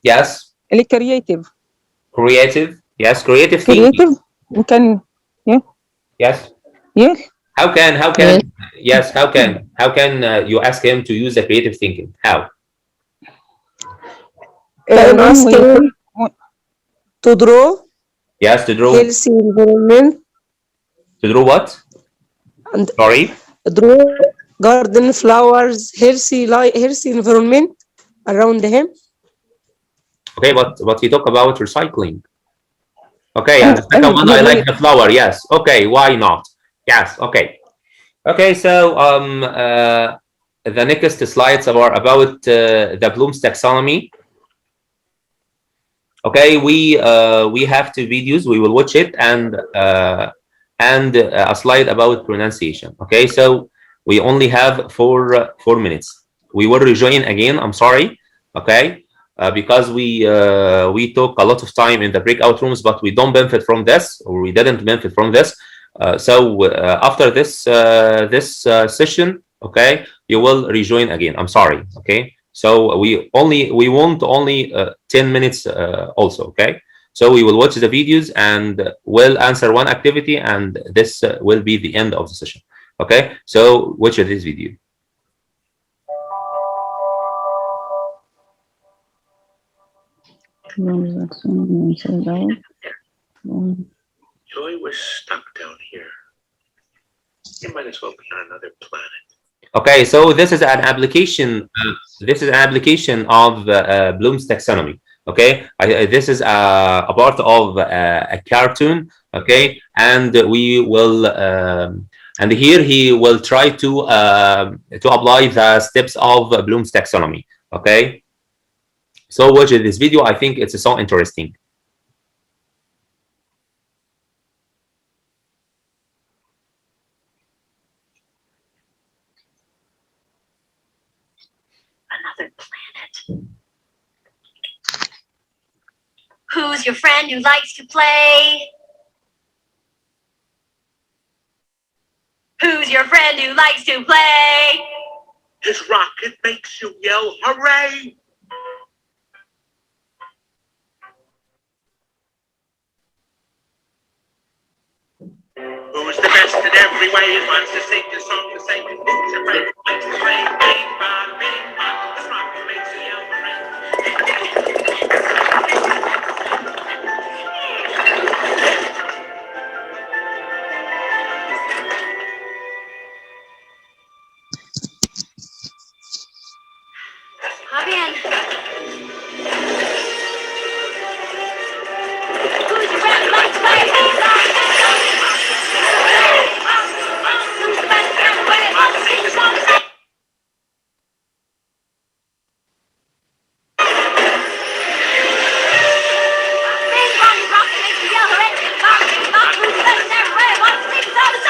Yes. اللي creative. Yes, creative thinking. We can Yes. How can you ask him to use the creative thinking? How? Ask him to draw. Yes, to draw. Healthy environment. To draw what? Sorry? Draw garden, flowers, healthy environment around him. Okay, but he talk about recycling. Okay, and the second one, I like the flower. Yes. Okay, why not? Yes. Okay. Okay, so the next slides are about the Bloom's taxonomy. Okay, we have two videos. We will watch it and a slide about pronunciation. Okay, so we only have 4 minutes. We will rejoin again. I'm sorry. Okay, because we took a lot of time in the breakout rooms, but we don't benefit from this, or we didn't benefit from this. So after this session, okay, you will rejoin again. I'm sorry. Okay. So we want only 10 minutes also, okay? So we will watch the videos and we'll answer one activity and this will be the end of the session. Okay, so watch this video. Joy was stuck down here. You might as well be on another planet. Okay, so this is an application. This is an application of Bloom's taxonomy. Okay, this is a part of a cartoon. Okay, and we will and here he will try to apply the steps of Bloom's taxonomy. Okay, so watch this video. I think it's so interesting. Another planet. Who's your friend who likes to play? Who's your friend who likes to play? His rocket makes you yell, hooray! Who's the best in every way? He wants to sing the song to say, who's your friend who likes to play? Bing bong, his rocket makes you yell, hooray! Hop in. Who's your friend who likes to play? Bing bong, who's the best in every way? He wants to sing the song to say. Bing bong, his rocket makes you yell, hooray! Bing bong, who's the best in every way? He wants to sing the song to say.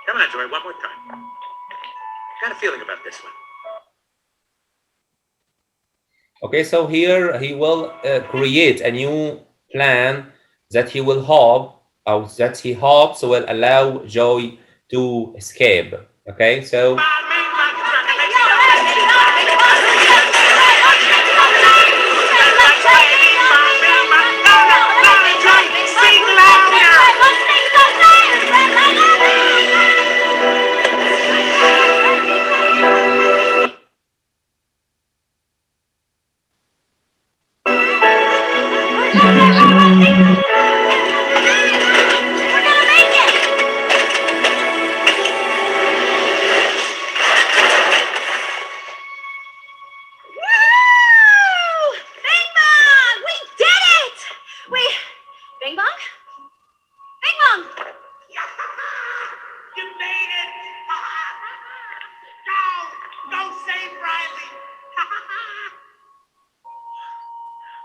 Come on, Joy, one more time. Got a feeling about this one. Okay, so here he will create a new plan that he will hope, or that he hopes will allow Joy to escape. Okay, so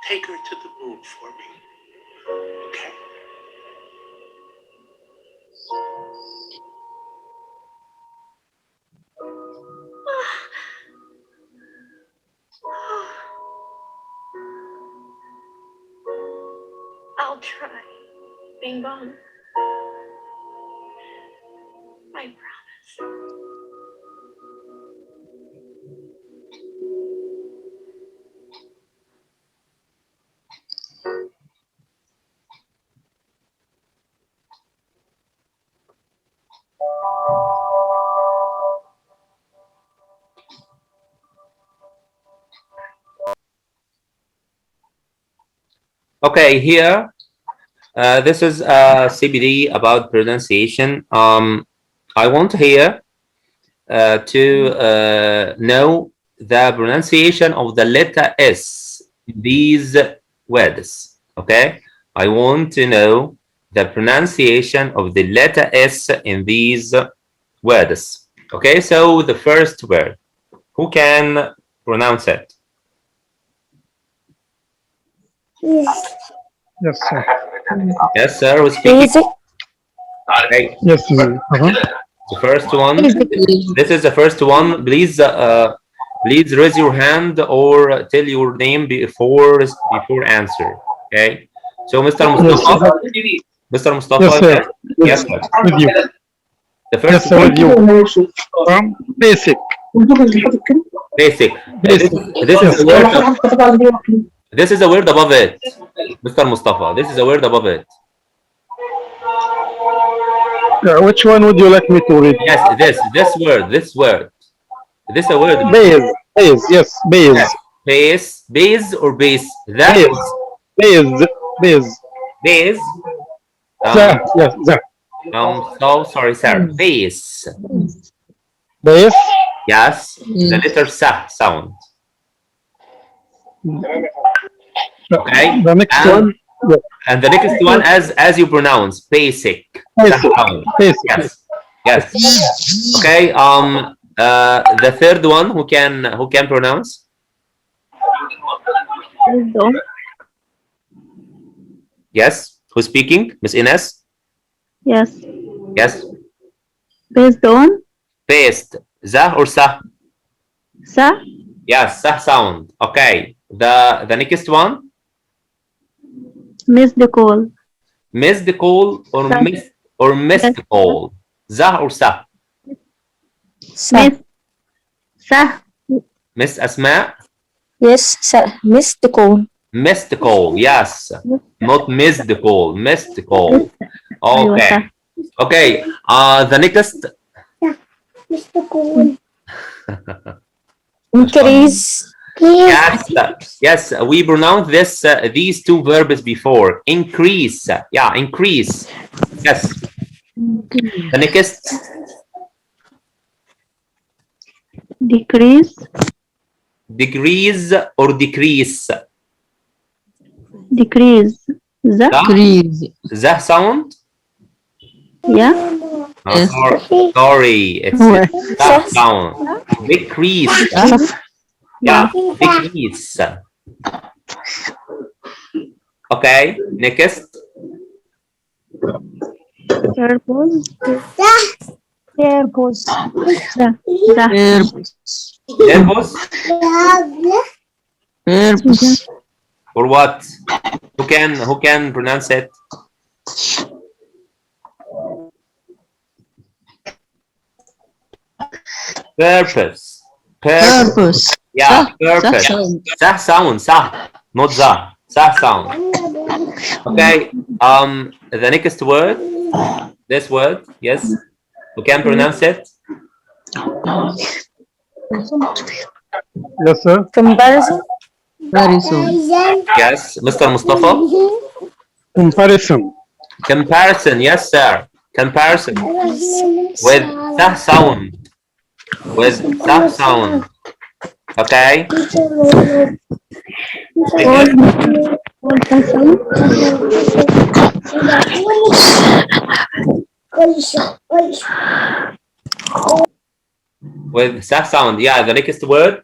Take her to the moon for me. Okay? I'll try. Bing bong. I promise. okay, here this is CPD about pronunciation. I want here to know the pronunciation of the letter S in these words. Okay, I want to know the pronunciation of the letter S in these words. Okay, so the first word, who can pronounce it? Yes, sir. Yes, sir. Who's speaking? Basic. Okay. Yes, sir. The first one. This is the first one. Please, please raise your hand or tell your name before answer. Okay. So, Mr. Mustafa. Mr. Mustafa. Yes, sir. Yes, sir. With you. The first Yes, sir. With you. Basic. Basic. Basic. This is the word. This is a word above it, Mr. Mustafa. This is a word above it. Which one would you like me to read? Yes, this word. This is a word. Base. Yes, base. Yes. Base or base? That Base. base. Yes, that. So sorry, sir. Base. Base. Yes. The letter sa sound. Okay. The next one. And the next one, as you pronounce, basic. Basic. Yes. Yes. Okay. The third one, who can pronounce? Yes. Who's speaking? Miss Ines? Yes. Yes. Based on. Based. Za or sa? Sa. Yes. Sa sound. Okay. The next one. Miss the call. Miss the call or missed the call. Za or sa? Miss. Sa. Miss Asma? Yes, sa. Miss the call. Missed the call. Yes. Not missed the call. Missed the call. Okay. Okay. The next. Increase. Yes, we pronounced these two verbs before. Increase. Yeah, increase. Yes. The next. Decrease. Decrease or decrease? Decrease. The sound? Yeah. Sorry. It's that sound. Decrease. Yeah, decrease. Okay, next. Purpose. Purpose. Purpose? For what? Who can pronounce it? Purpose. Yeah, purpose. Sah sound, sah, not za. Sah sound. Okay. The next word. This word, yes. Who can pronounce it? Yes, sir. Comparison. Yes, Mr. Mustafa. Comparison, yes, sir. Comparison. With sah sound. With sah sound. Okay. With sah sound. Yeah, the next word.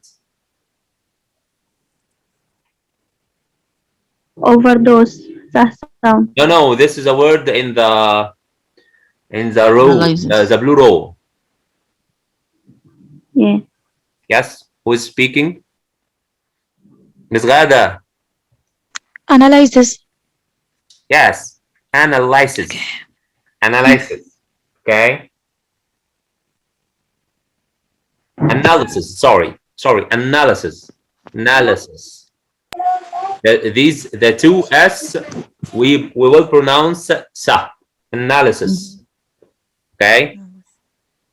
Overdose. Sah sound. No, this is a word in the row, the blue row. Yeah. Yes. Who is speaking? Ms. Ghada. Analysis. Yes. Analysis. Analysis. Okay. Analysis. Sorry. Analysis. The two S we will pronounce sa. Analysis. Okay.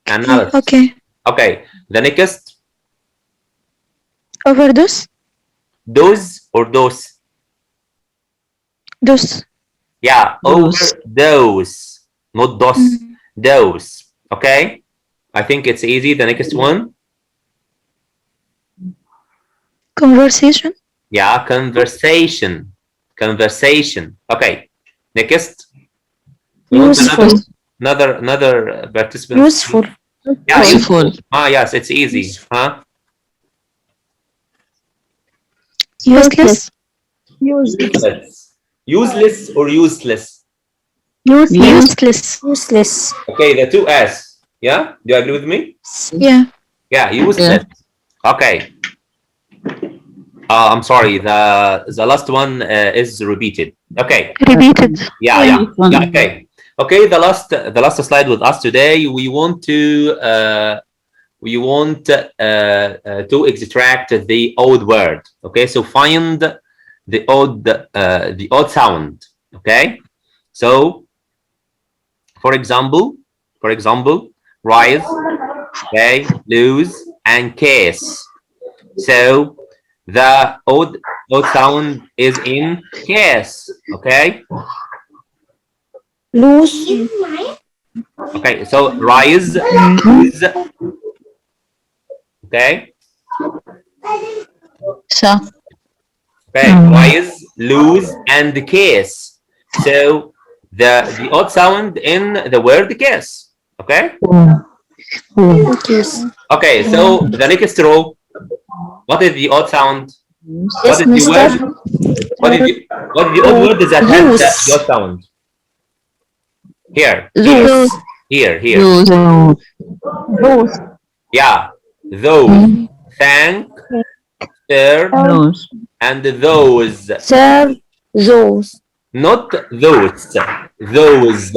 Analysis. Okay. The next. Overdose. Dose or dose? Dose. Yeah, overdose, not dose. Dose. Okay. I think it's easy. The next one. Conversation. Yeah, conversation. Okay. Next. Useful. Another participant. Useful. Yeah, useful. Yes, it's easy. Huh? Useless. Useless. Useless or useless? Useless. Useless. Okay, the two S. Yeah, do you agree with me? Yeah. Yeah, useless. Okay. I'm sorry. The last one is repeated. Okay. Repeated. Yeah. Okay. Okay. The last slide with us today. We want to extract the odd word. Okay. So find the odd sound. Okay. So, for example, rise, okay, lose, and case. So the odd sound is in case. Okay. Lose. Okay. So rise, lose. Okay. So. Okay. Rise, lose, and case. So the odd sound in the word case. Okay. Okay. So the next row. What is the odd sound? What is the word? What is the odd word that has the odd sound? Here. Those. Here. Those. Yeah. Those. Thank. Sir. Those. And those. Sir. Those. Not those. Those.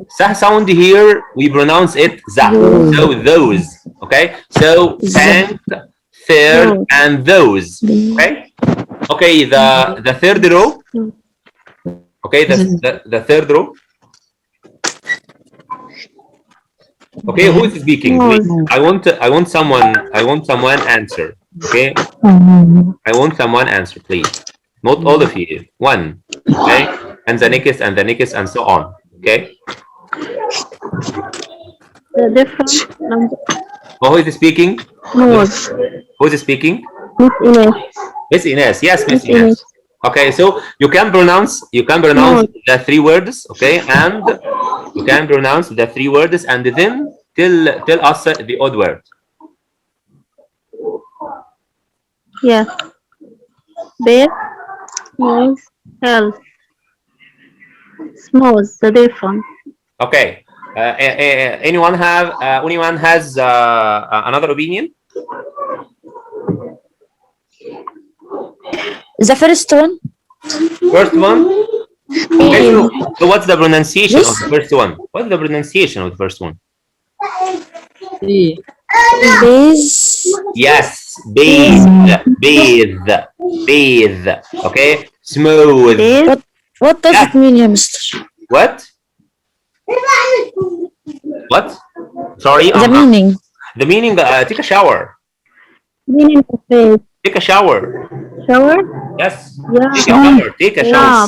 Sound here we pronounce it za. So those. Okay. So thank. Third and those. Okay. Okay. The third row. Okay. The third row. Okay. Who is speaking? Please. I want someone answer. Okay. I want someone answer, please. Not all of you. One. Okay. And the next and the next and so on. Okay. The different number. Who is speaking? Nose. Who is speaking? Miss Ines. Miss Ines. Yes, Miss Ines. Okay, so you can pronounce the three words, okay, and you can pronounce the three words and then tell us the odd word. Yeah. Bed. Nose. Health. Small. The different. Okay. Anyone has another opinion? The first one. First one. Okay, so what's the pronunciation of the first one? What's the pronunciation of the first one? Base. Yes, bathe. Okay, smooth. What does it mean, Mister? What? What? Sorry. The meaning. The meaning. Take a shower. Meaning of face. Take a shower. Shower? Yes. Yeah. Take a shower. Take a shower.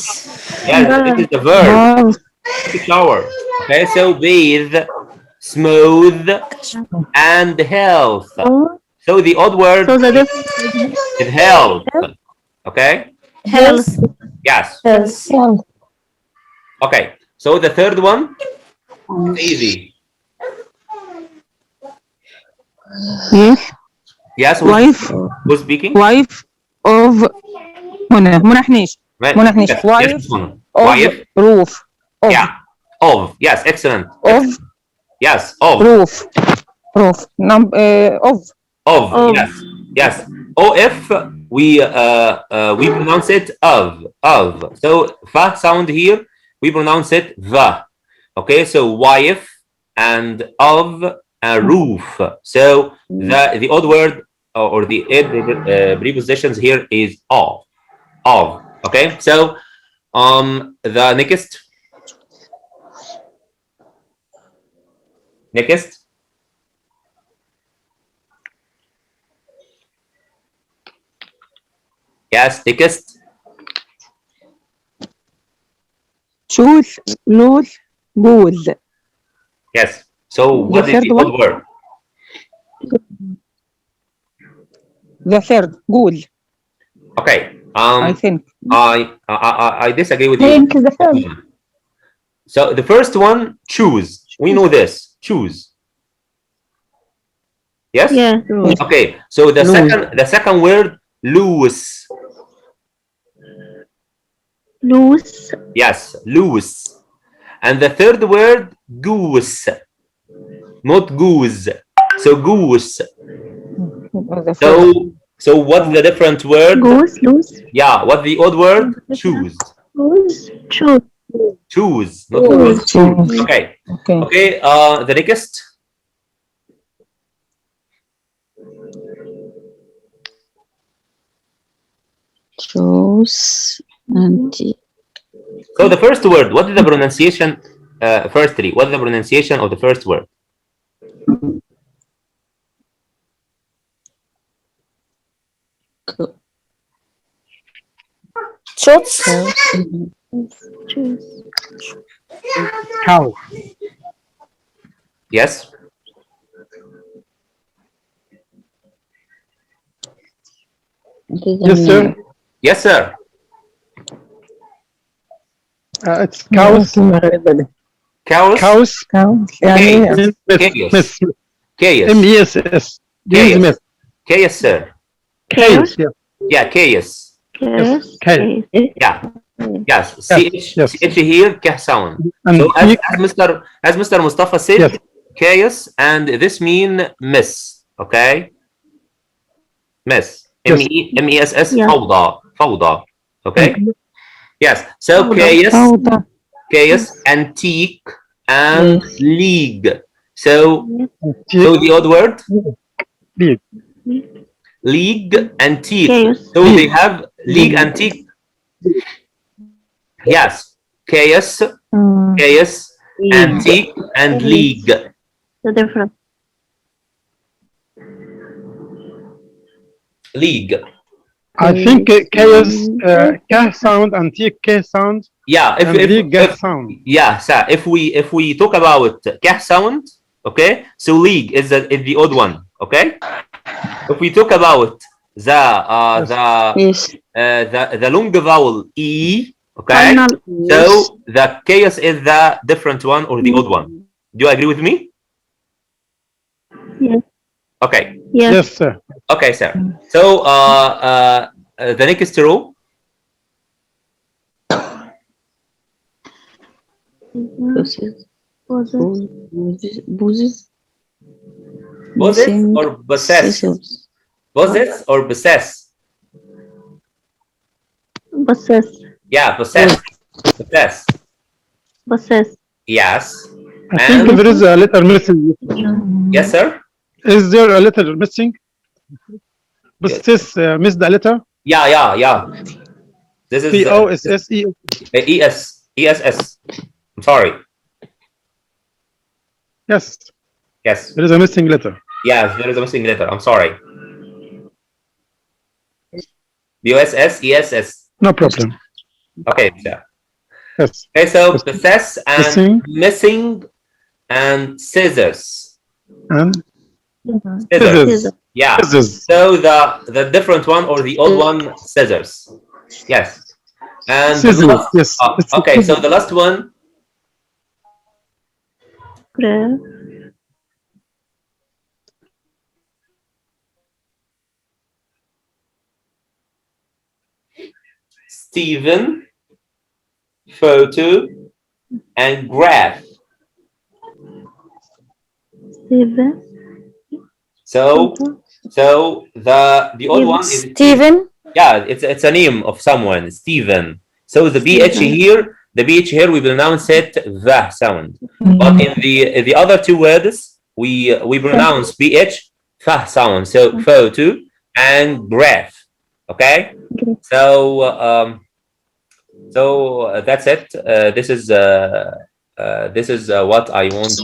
Yes, this is the verb. Take a shower. Okay, so bathe, smooth, and health. So the odd word is health. Okay? Health. Yes. Health. Okay. So the third one is easy. Yes. Yes. Wife. Who's speaking? Wife of منى حنيش. منى حنيش. Wife of roof. Yeah. Of. Yes. Excellent. Of. Yes. Of. Roof. Of. Of. Yes. Yes. If we pronounce it of. So fa sound here we pronounce it the. Okay. So wife and of and roof. So the odd word or the prepositions here is of. Okay. So the next. Yes, next. Choose, lose, goose. Yes. So what is the odd word? The third, goose. Okay. I think. I disagree with you. I think the third. So the first one, choose. We know this. Choose. Yes? Yeah. Okay. So the second word, lose. Loose. Yes, loose. And the third word, goose, not goose. So goose. So what's the different word? Goose, loose. Yeah, what's the odd word? Choose. Goose, choose. Choose, not goose. Choose. Okay. Okay. The next. Choose and So the first word, what is the pronunciation? Firstly, what is the pronunciation of the first word? Shots. Cow. Yes. Yes, sir. Yes, sir. It's cows. Cows. Cows. Chaos. Miss. Chaos. M-E-S-S. Chaos. Chaos, sir. Chaos. Yeah, chaos. Yes. Chaos. Yeah. Yes. CH here, K sound. And so as Mr. Mustafa said, yes. Chaos, and this mean miss. Okay. Miss. Yes. M-E-S-S. Yeah. فوضى. Okay. Yes. So chaos, antique, and league. So the odd word? League, antique. Chaos. So they have league, antique. Yes. Chaos, antique, and league. The difference. League. I think chaos, K sound, antique K sound. Yeah, if sound. Yeah, so if we talk about K sound, okay, so league is the odd one, okay. If we talk about the long vowel E, okay, so the chaos is the different one or the odd one. Do you agree with me? Yes. Okay. Yes, sir. Okay, sir. So the next row. Buses or possess? Possess or possess? Possess. Yeah, possess. Possess. Possess. Yes. I think there is a letter missing. Yes, sir. Is there a letter missing? Possess missed the letter? Yeah. This is P-O-S-S-E. E-S-S. I'm sorry. Yes. Yes. There is a missing letter. Yes, there is a missing letter. I'm sorry. B-O-S-S, E-S-S. No problem. Okay, yeah. Yes. Okay, so possess and missing and scissors. And scissors. Yeah. Scissors. So the different one or the old one, scissors. Yes. And scissors. the last, Yes. Okay, so the last one. Stephen, photo, and graph. Stephen. So the old one is Stephen. Yeah, it's a name of someone, Stephen. So the BH here, we pronounce it the sound. But in the other two words, we pronounce BH fa sound. So photo and graph. Okay. So that's it. This is what I want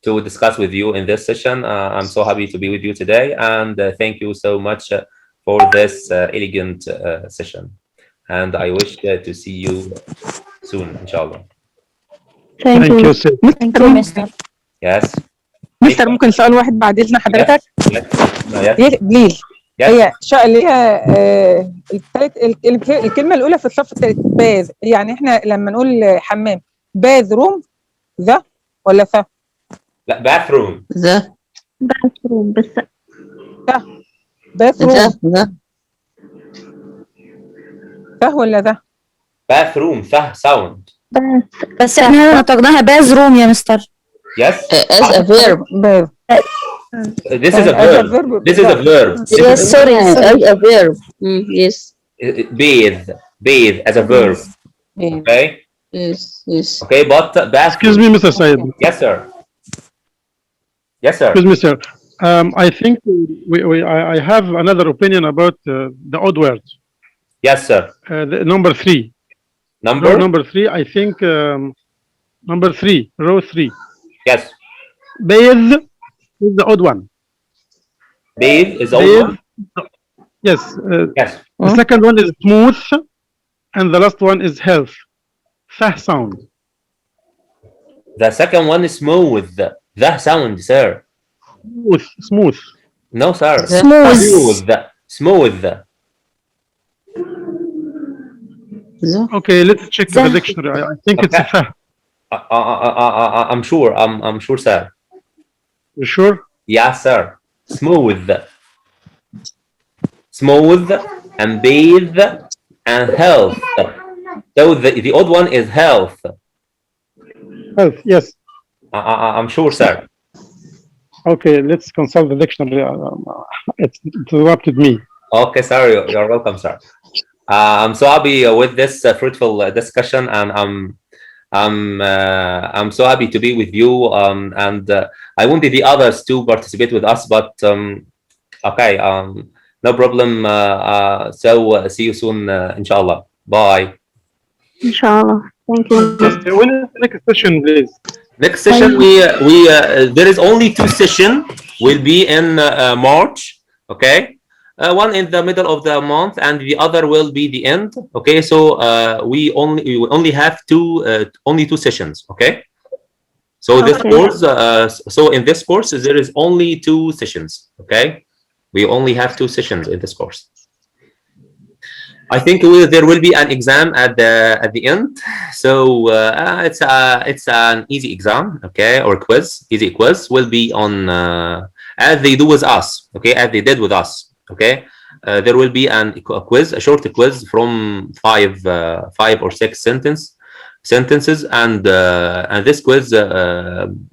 to discuss with you in this session. I'm so happy to be with you today, and thank you so much for this elegant session. And I wish to see you soon, inshallah. Thank you. Thank you, Mr. Yes. مستر ممكن سؤال واحد بعد اذن حضرتك؟ بليز. هي اللي هي الكلمه الاولى في الصف الثالث باذ، يعني احنا لما نقول حمام باذ روم ذا ولا ثا؟ لا باث روم. ذا باث روم بس ذا باث روم ذا ولا ذا؟ bathroom sound. بس احنا هنا نطقناها باز روم يا مستر. Yes. As a verb. This is a verb. This is a verb. Yes, sorry. A verb. Yes. Bathe as a verb. Okay. Yes. Okay, but bathroom. Excuse me, Mr. Said. Yes, sir. Yes, sir. Excuse me, sir. I think I have another opinion about the odd word. Yes, sir. Number 3. Number 3. I think number 3, row 3. Yes. Bathe is the odd one. Bathe is the odd one. Yes. Yes. The second one is smooth, and the last one is health. Sound. The second one is smooth. The sound, sir. Smooth. No, sir. Smooth. Okay, let's check the dictionary. I think it's a fah. I'm sure. I'm sure, sir. You sure? Yes, sir. Smooth and bathe and health. So the odd one is health. Health, yes. I'm sure, sir. Okay, let's consult the dictionary. It interrupted me. Okay, sir. You're welcome, sir. I'm so happy with this fruitful discussion, and I'm so happy to be with you. And I wanted the others to participate with us, but okay, no problem. So see you soon, inshallah. Bye. Inshallah. Thank you. When is the next session, please? Next session, there is only 2 sessions. Will be in March. Okay. One in the middle of the month, and the other will be the end. Okay, so we only have only two sessions. Okay, so this course, so in this course there is only 2 sessions. Okay, we only have 2 sessions in this course. I think there will be an exam at the end. So it's an easy exam. Okay, or quiz. Easy quiz will be on as they do with us. Okay, as they did with us. Okay, there will be a quiz, a short quiz from 5 or 6 sentences, and this quiz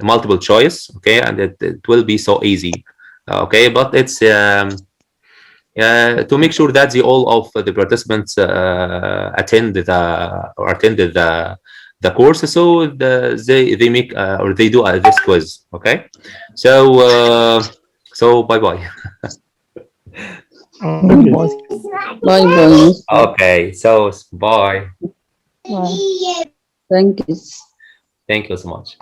multiple choice. Okay, and it will be so easy. Okay, but it's to make sure that all of the participants attended the course, so they make or they do this quiz. Okay, so bye bye. Bye. Okay, so bye. Thank you. Thank you so much.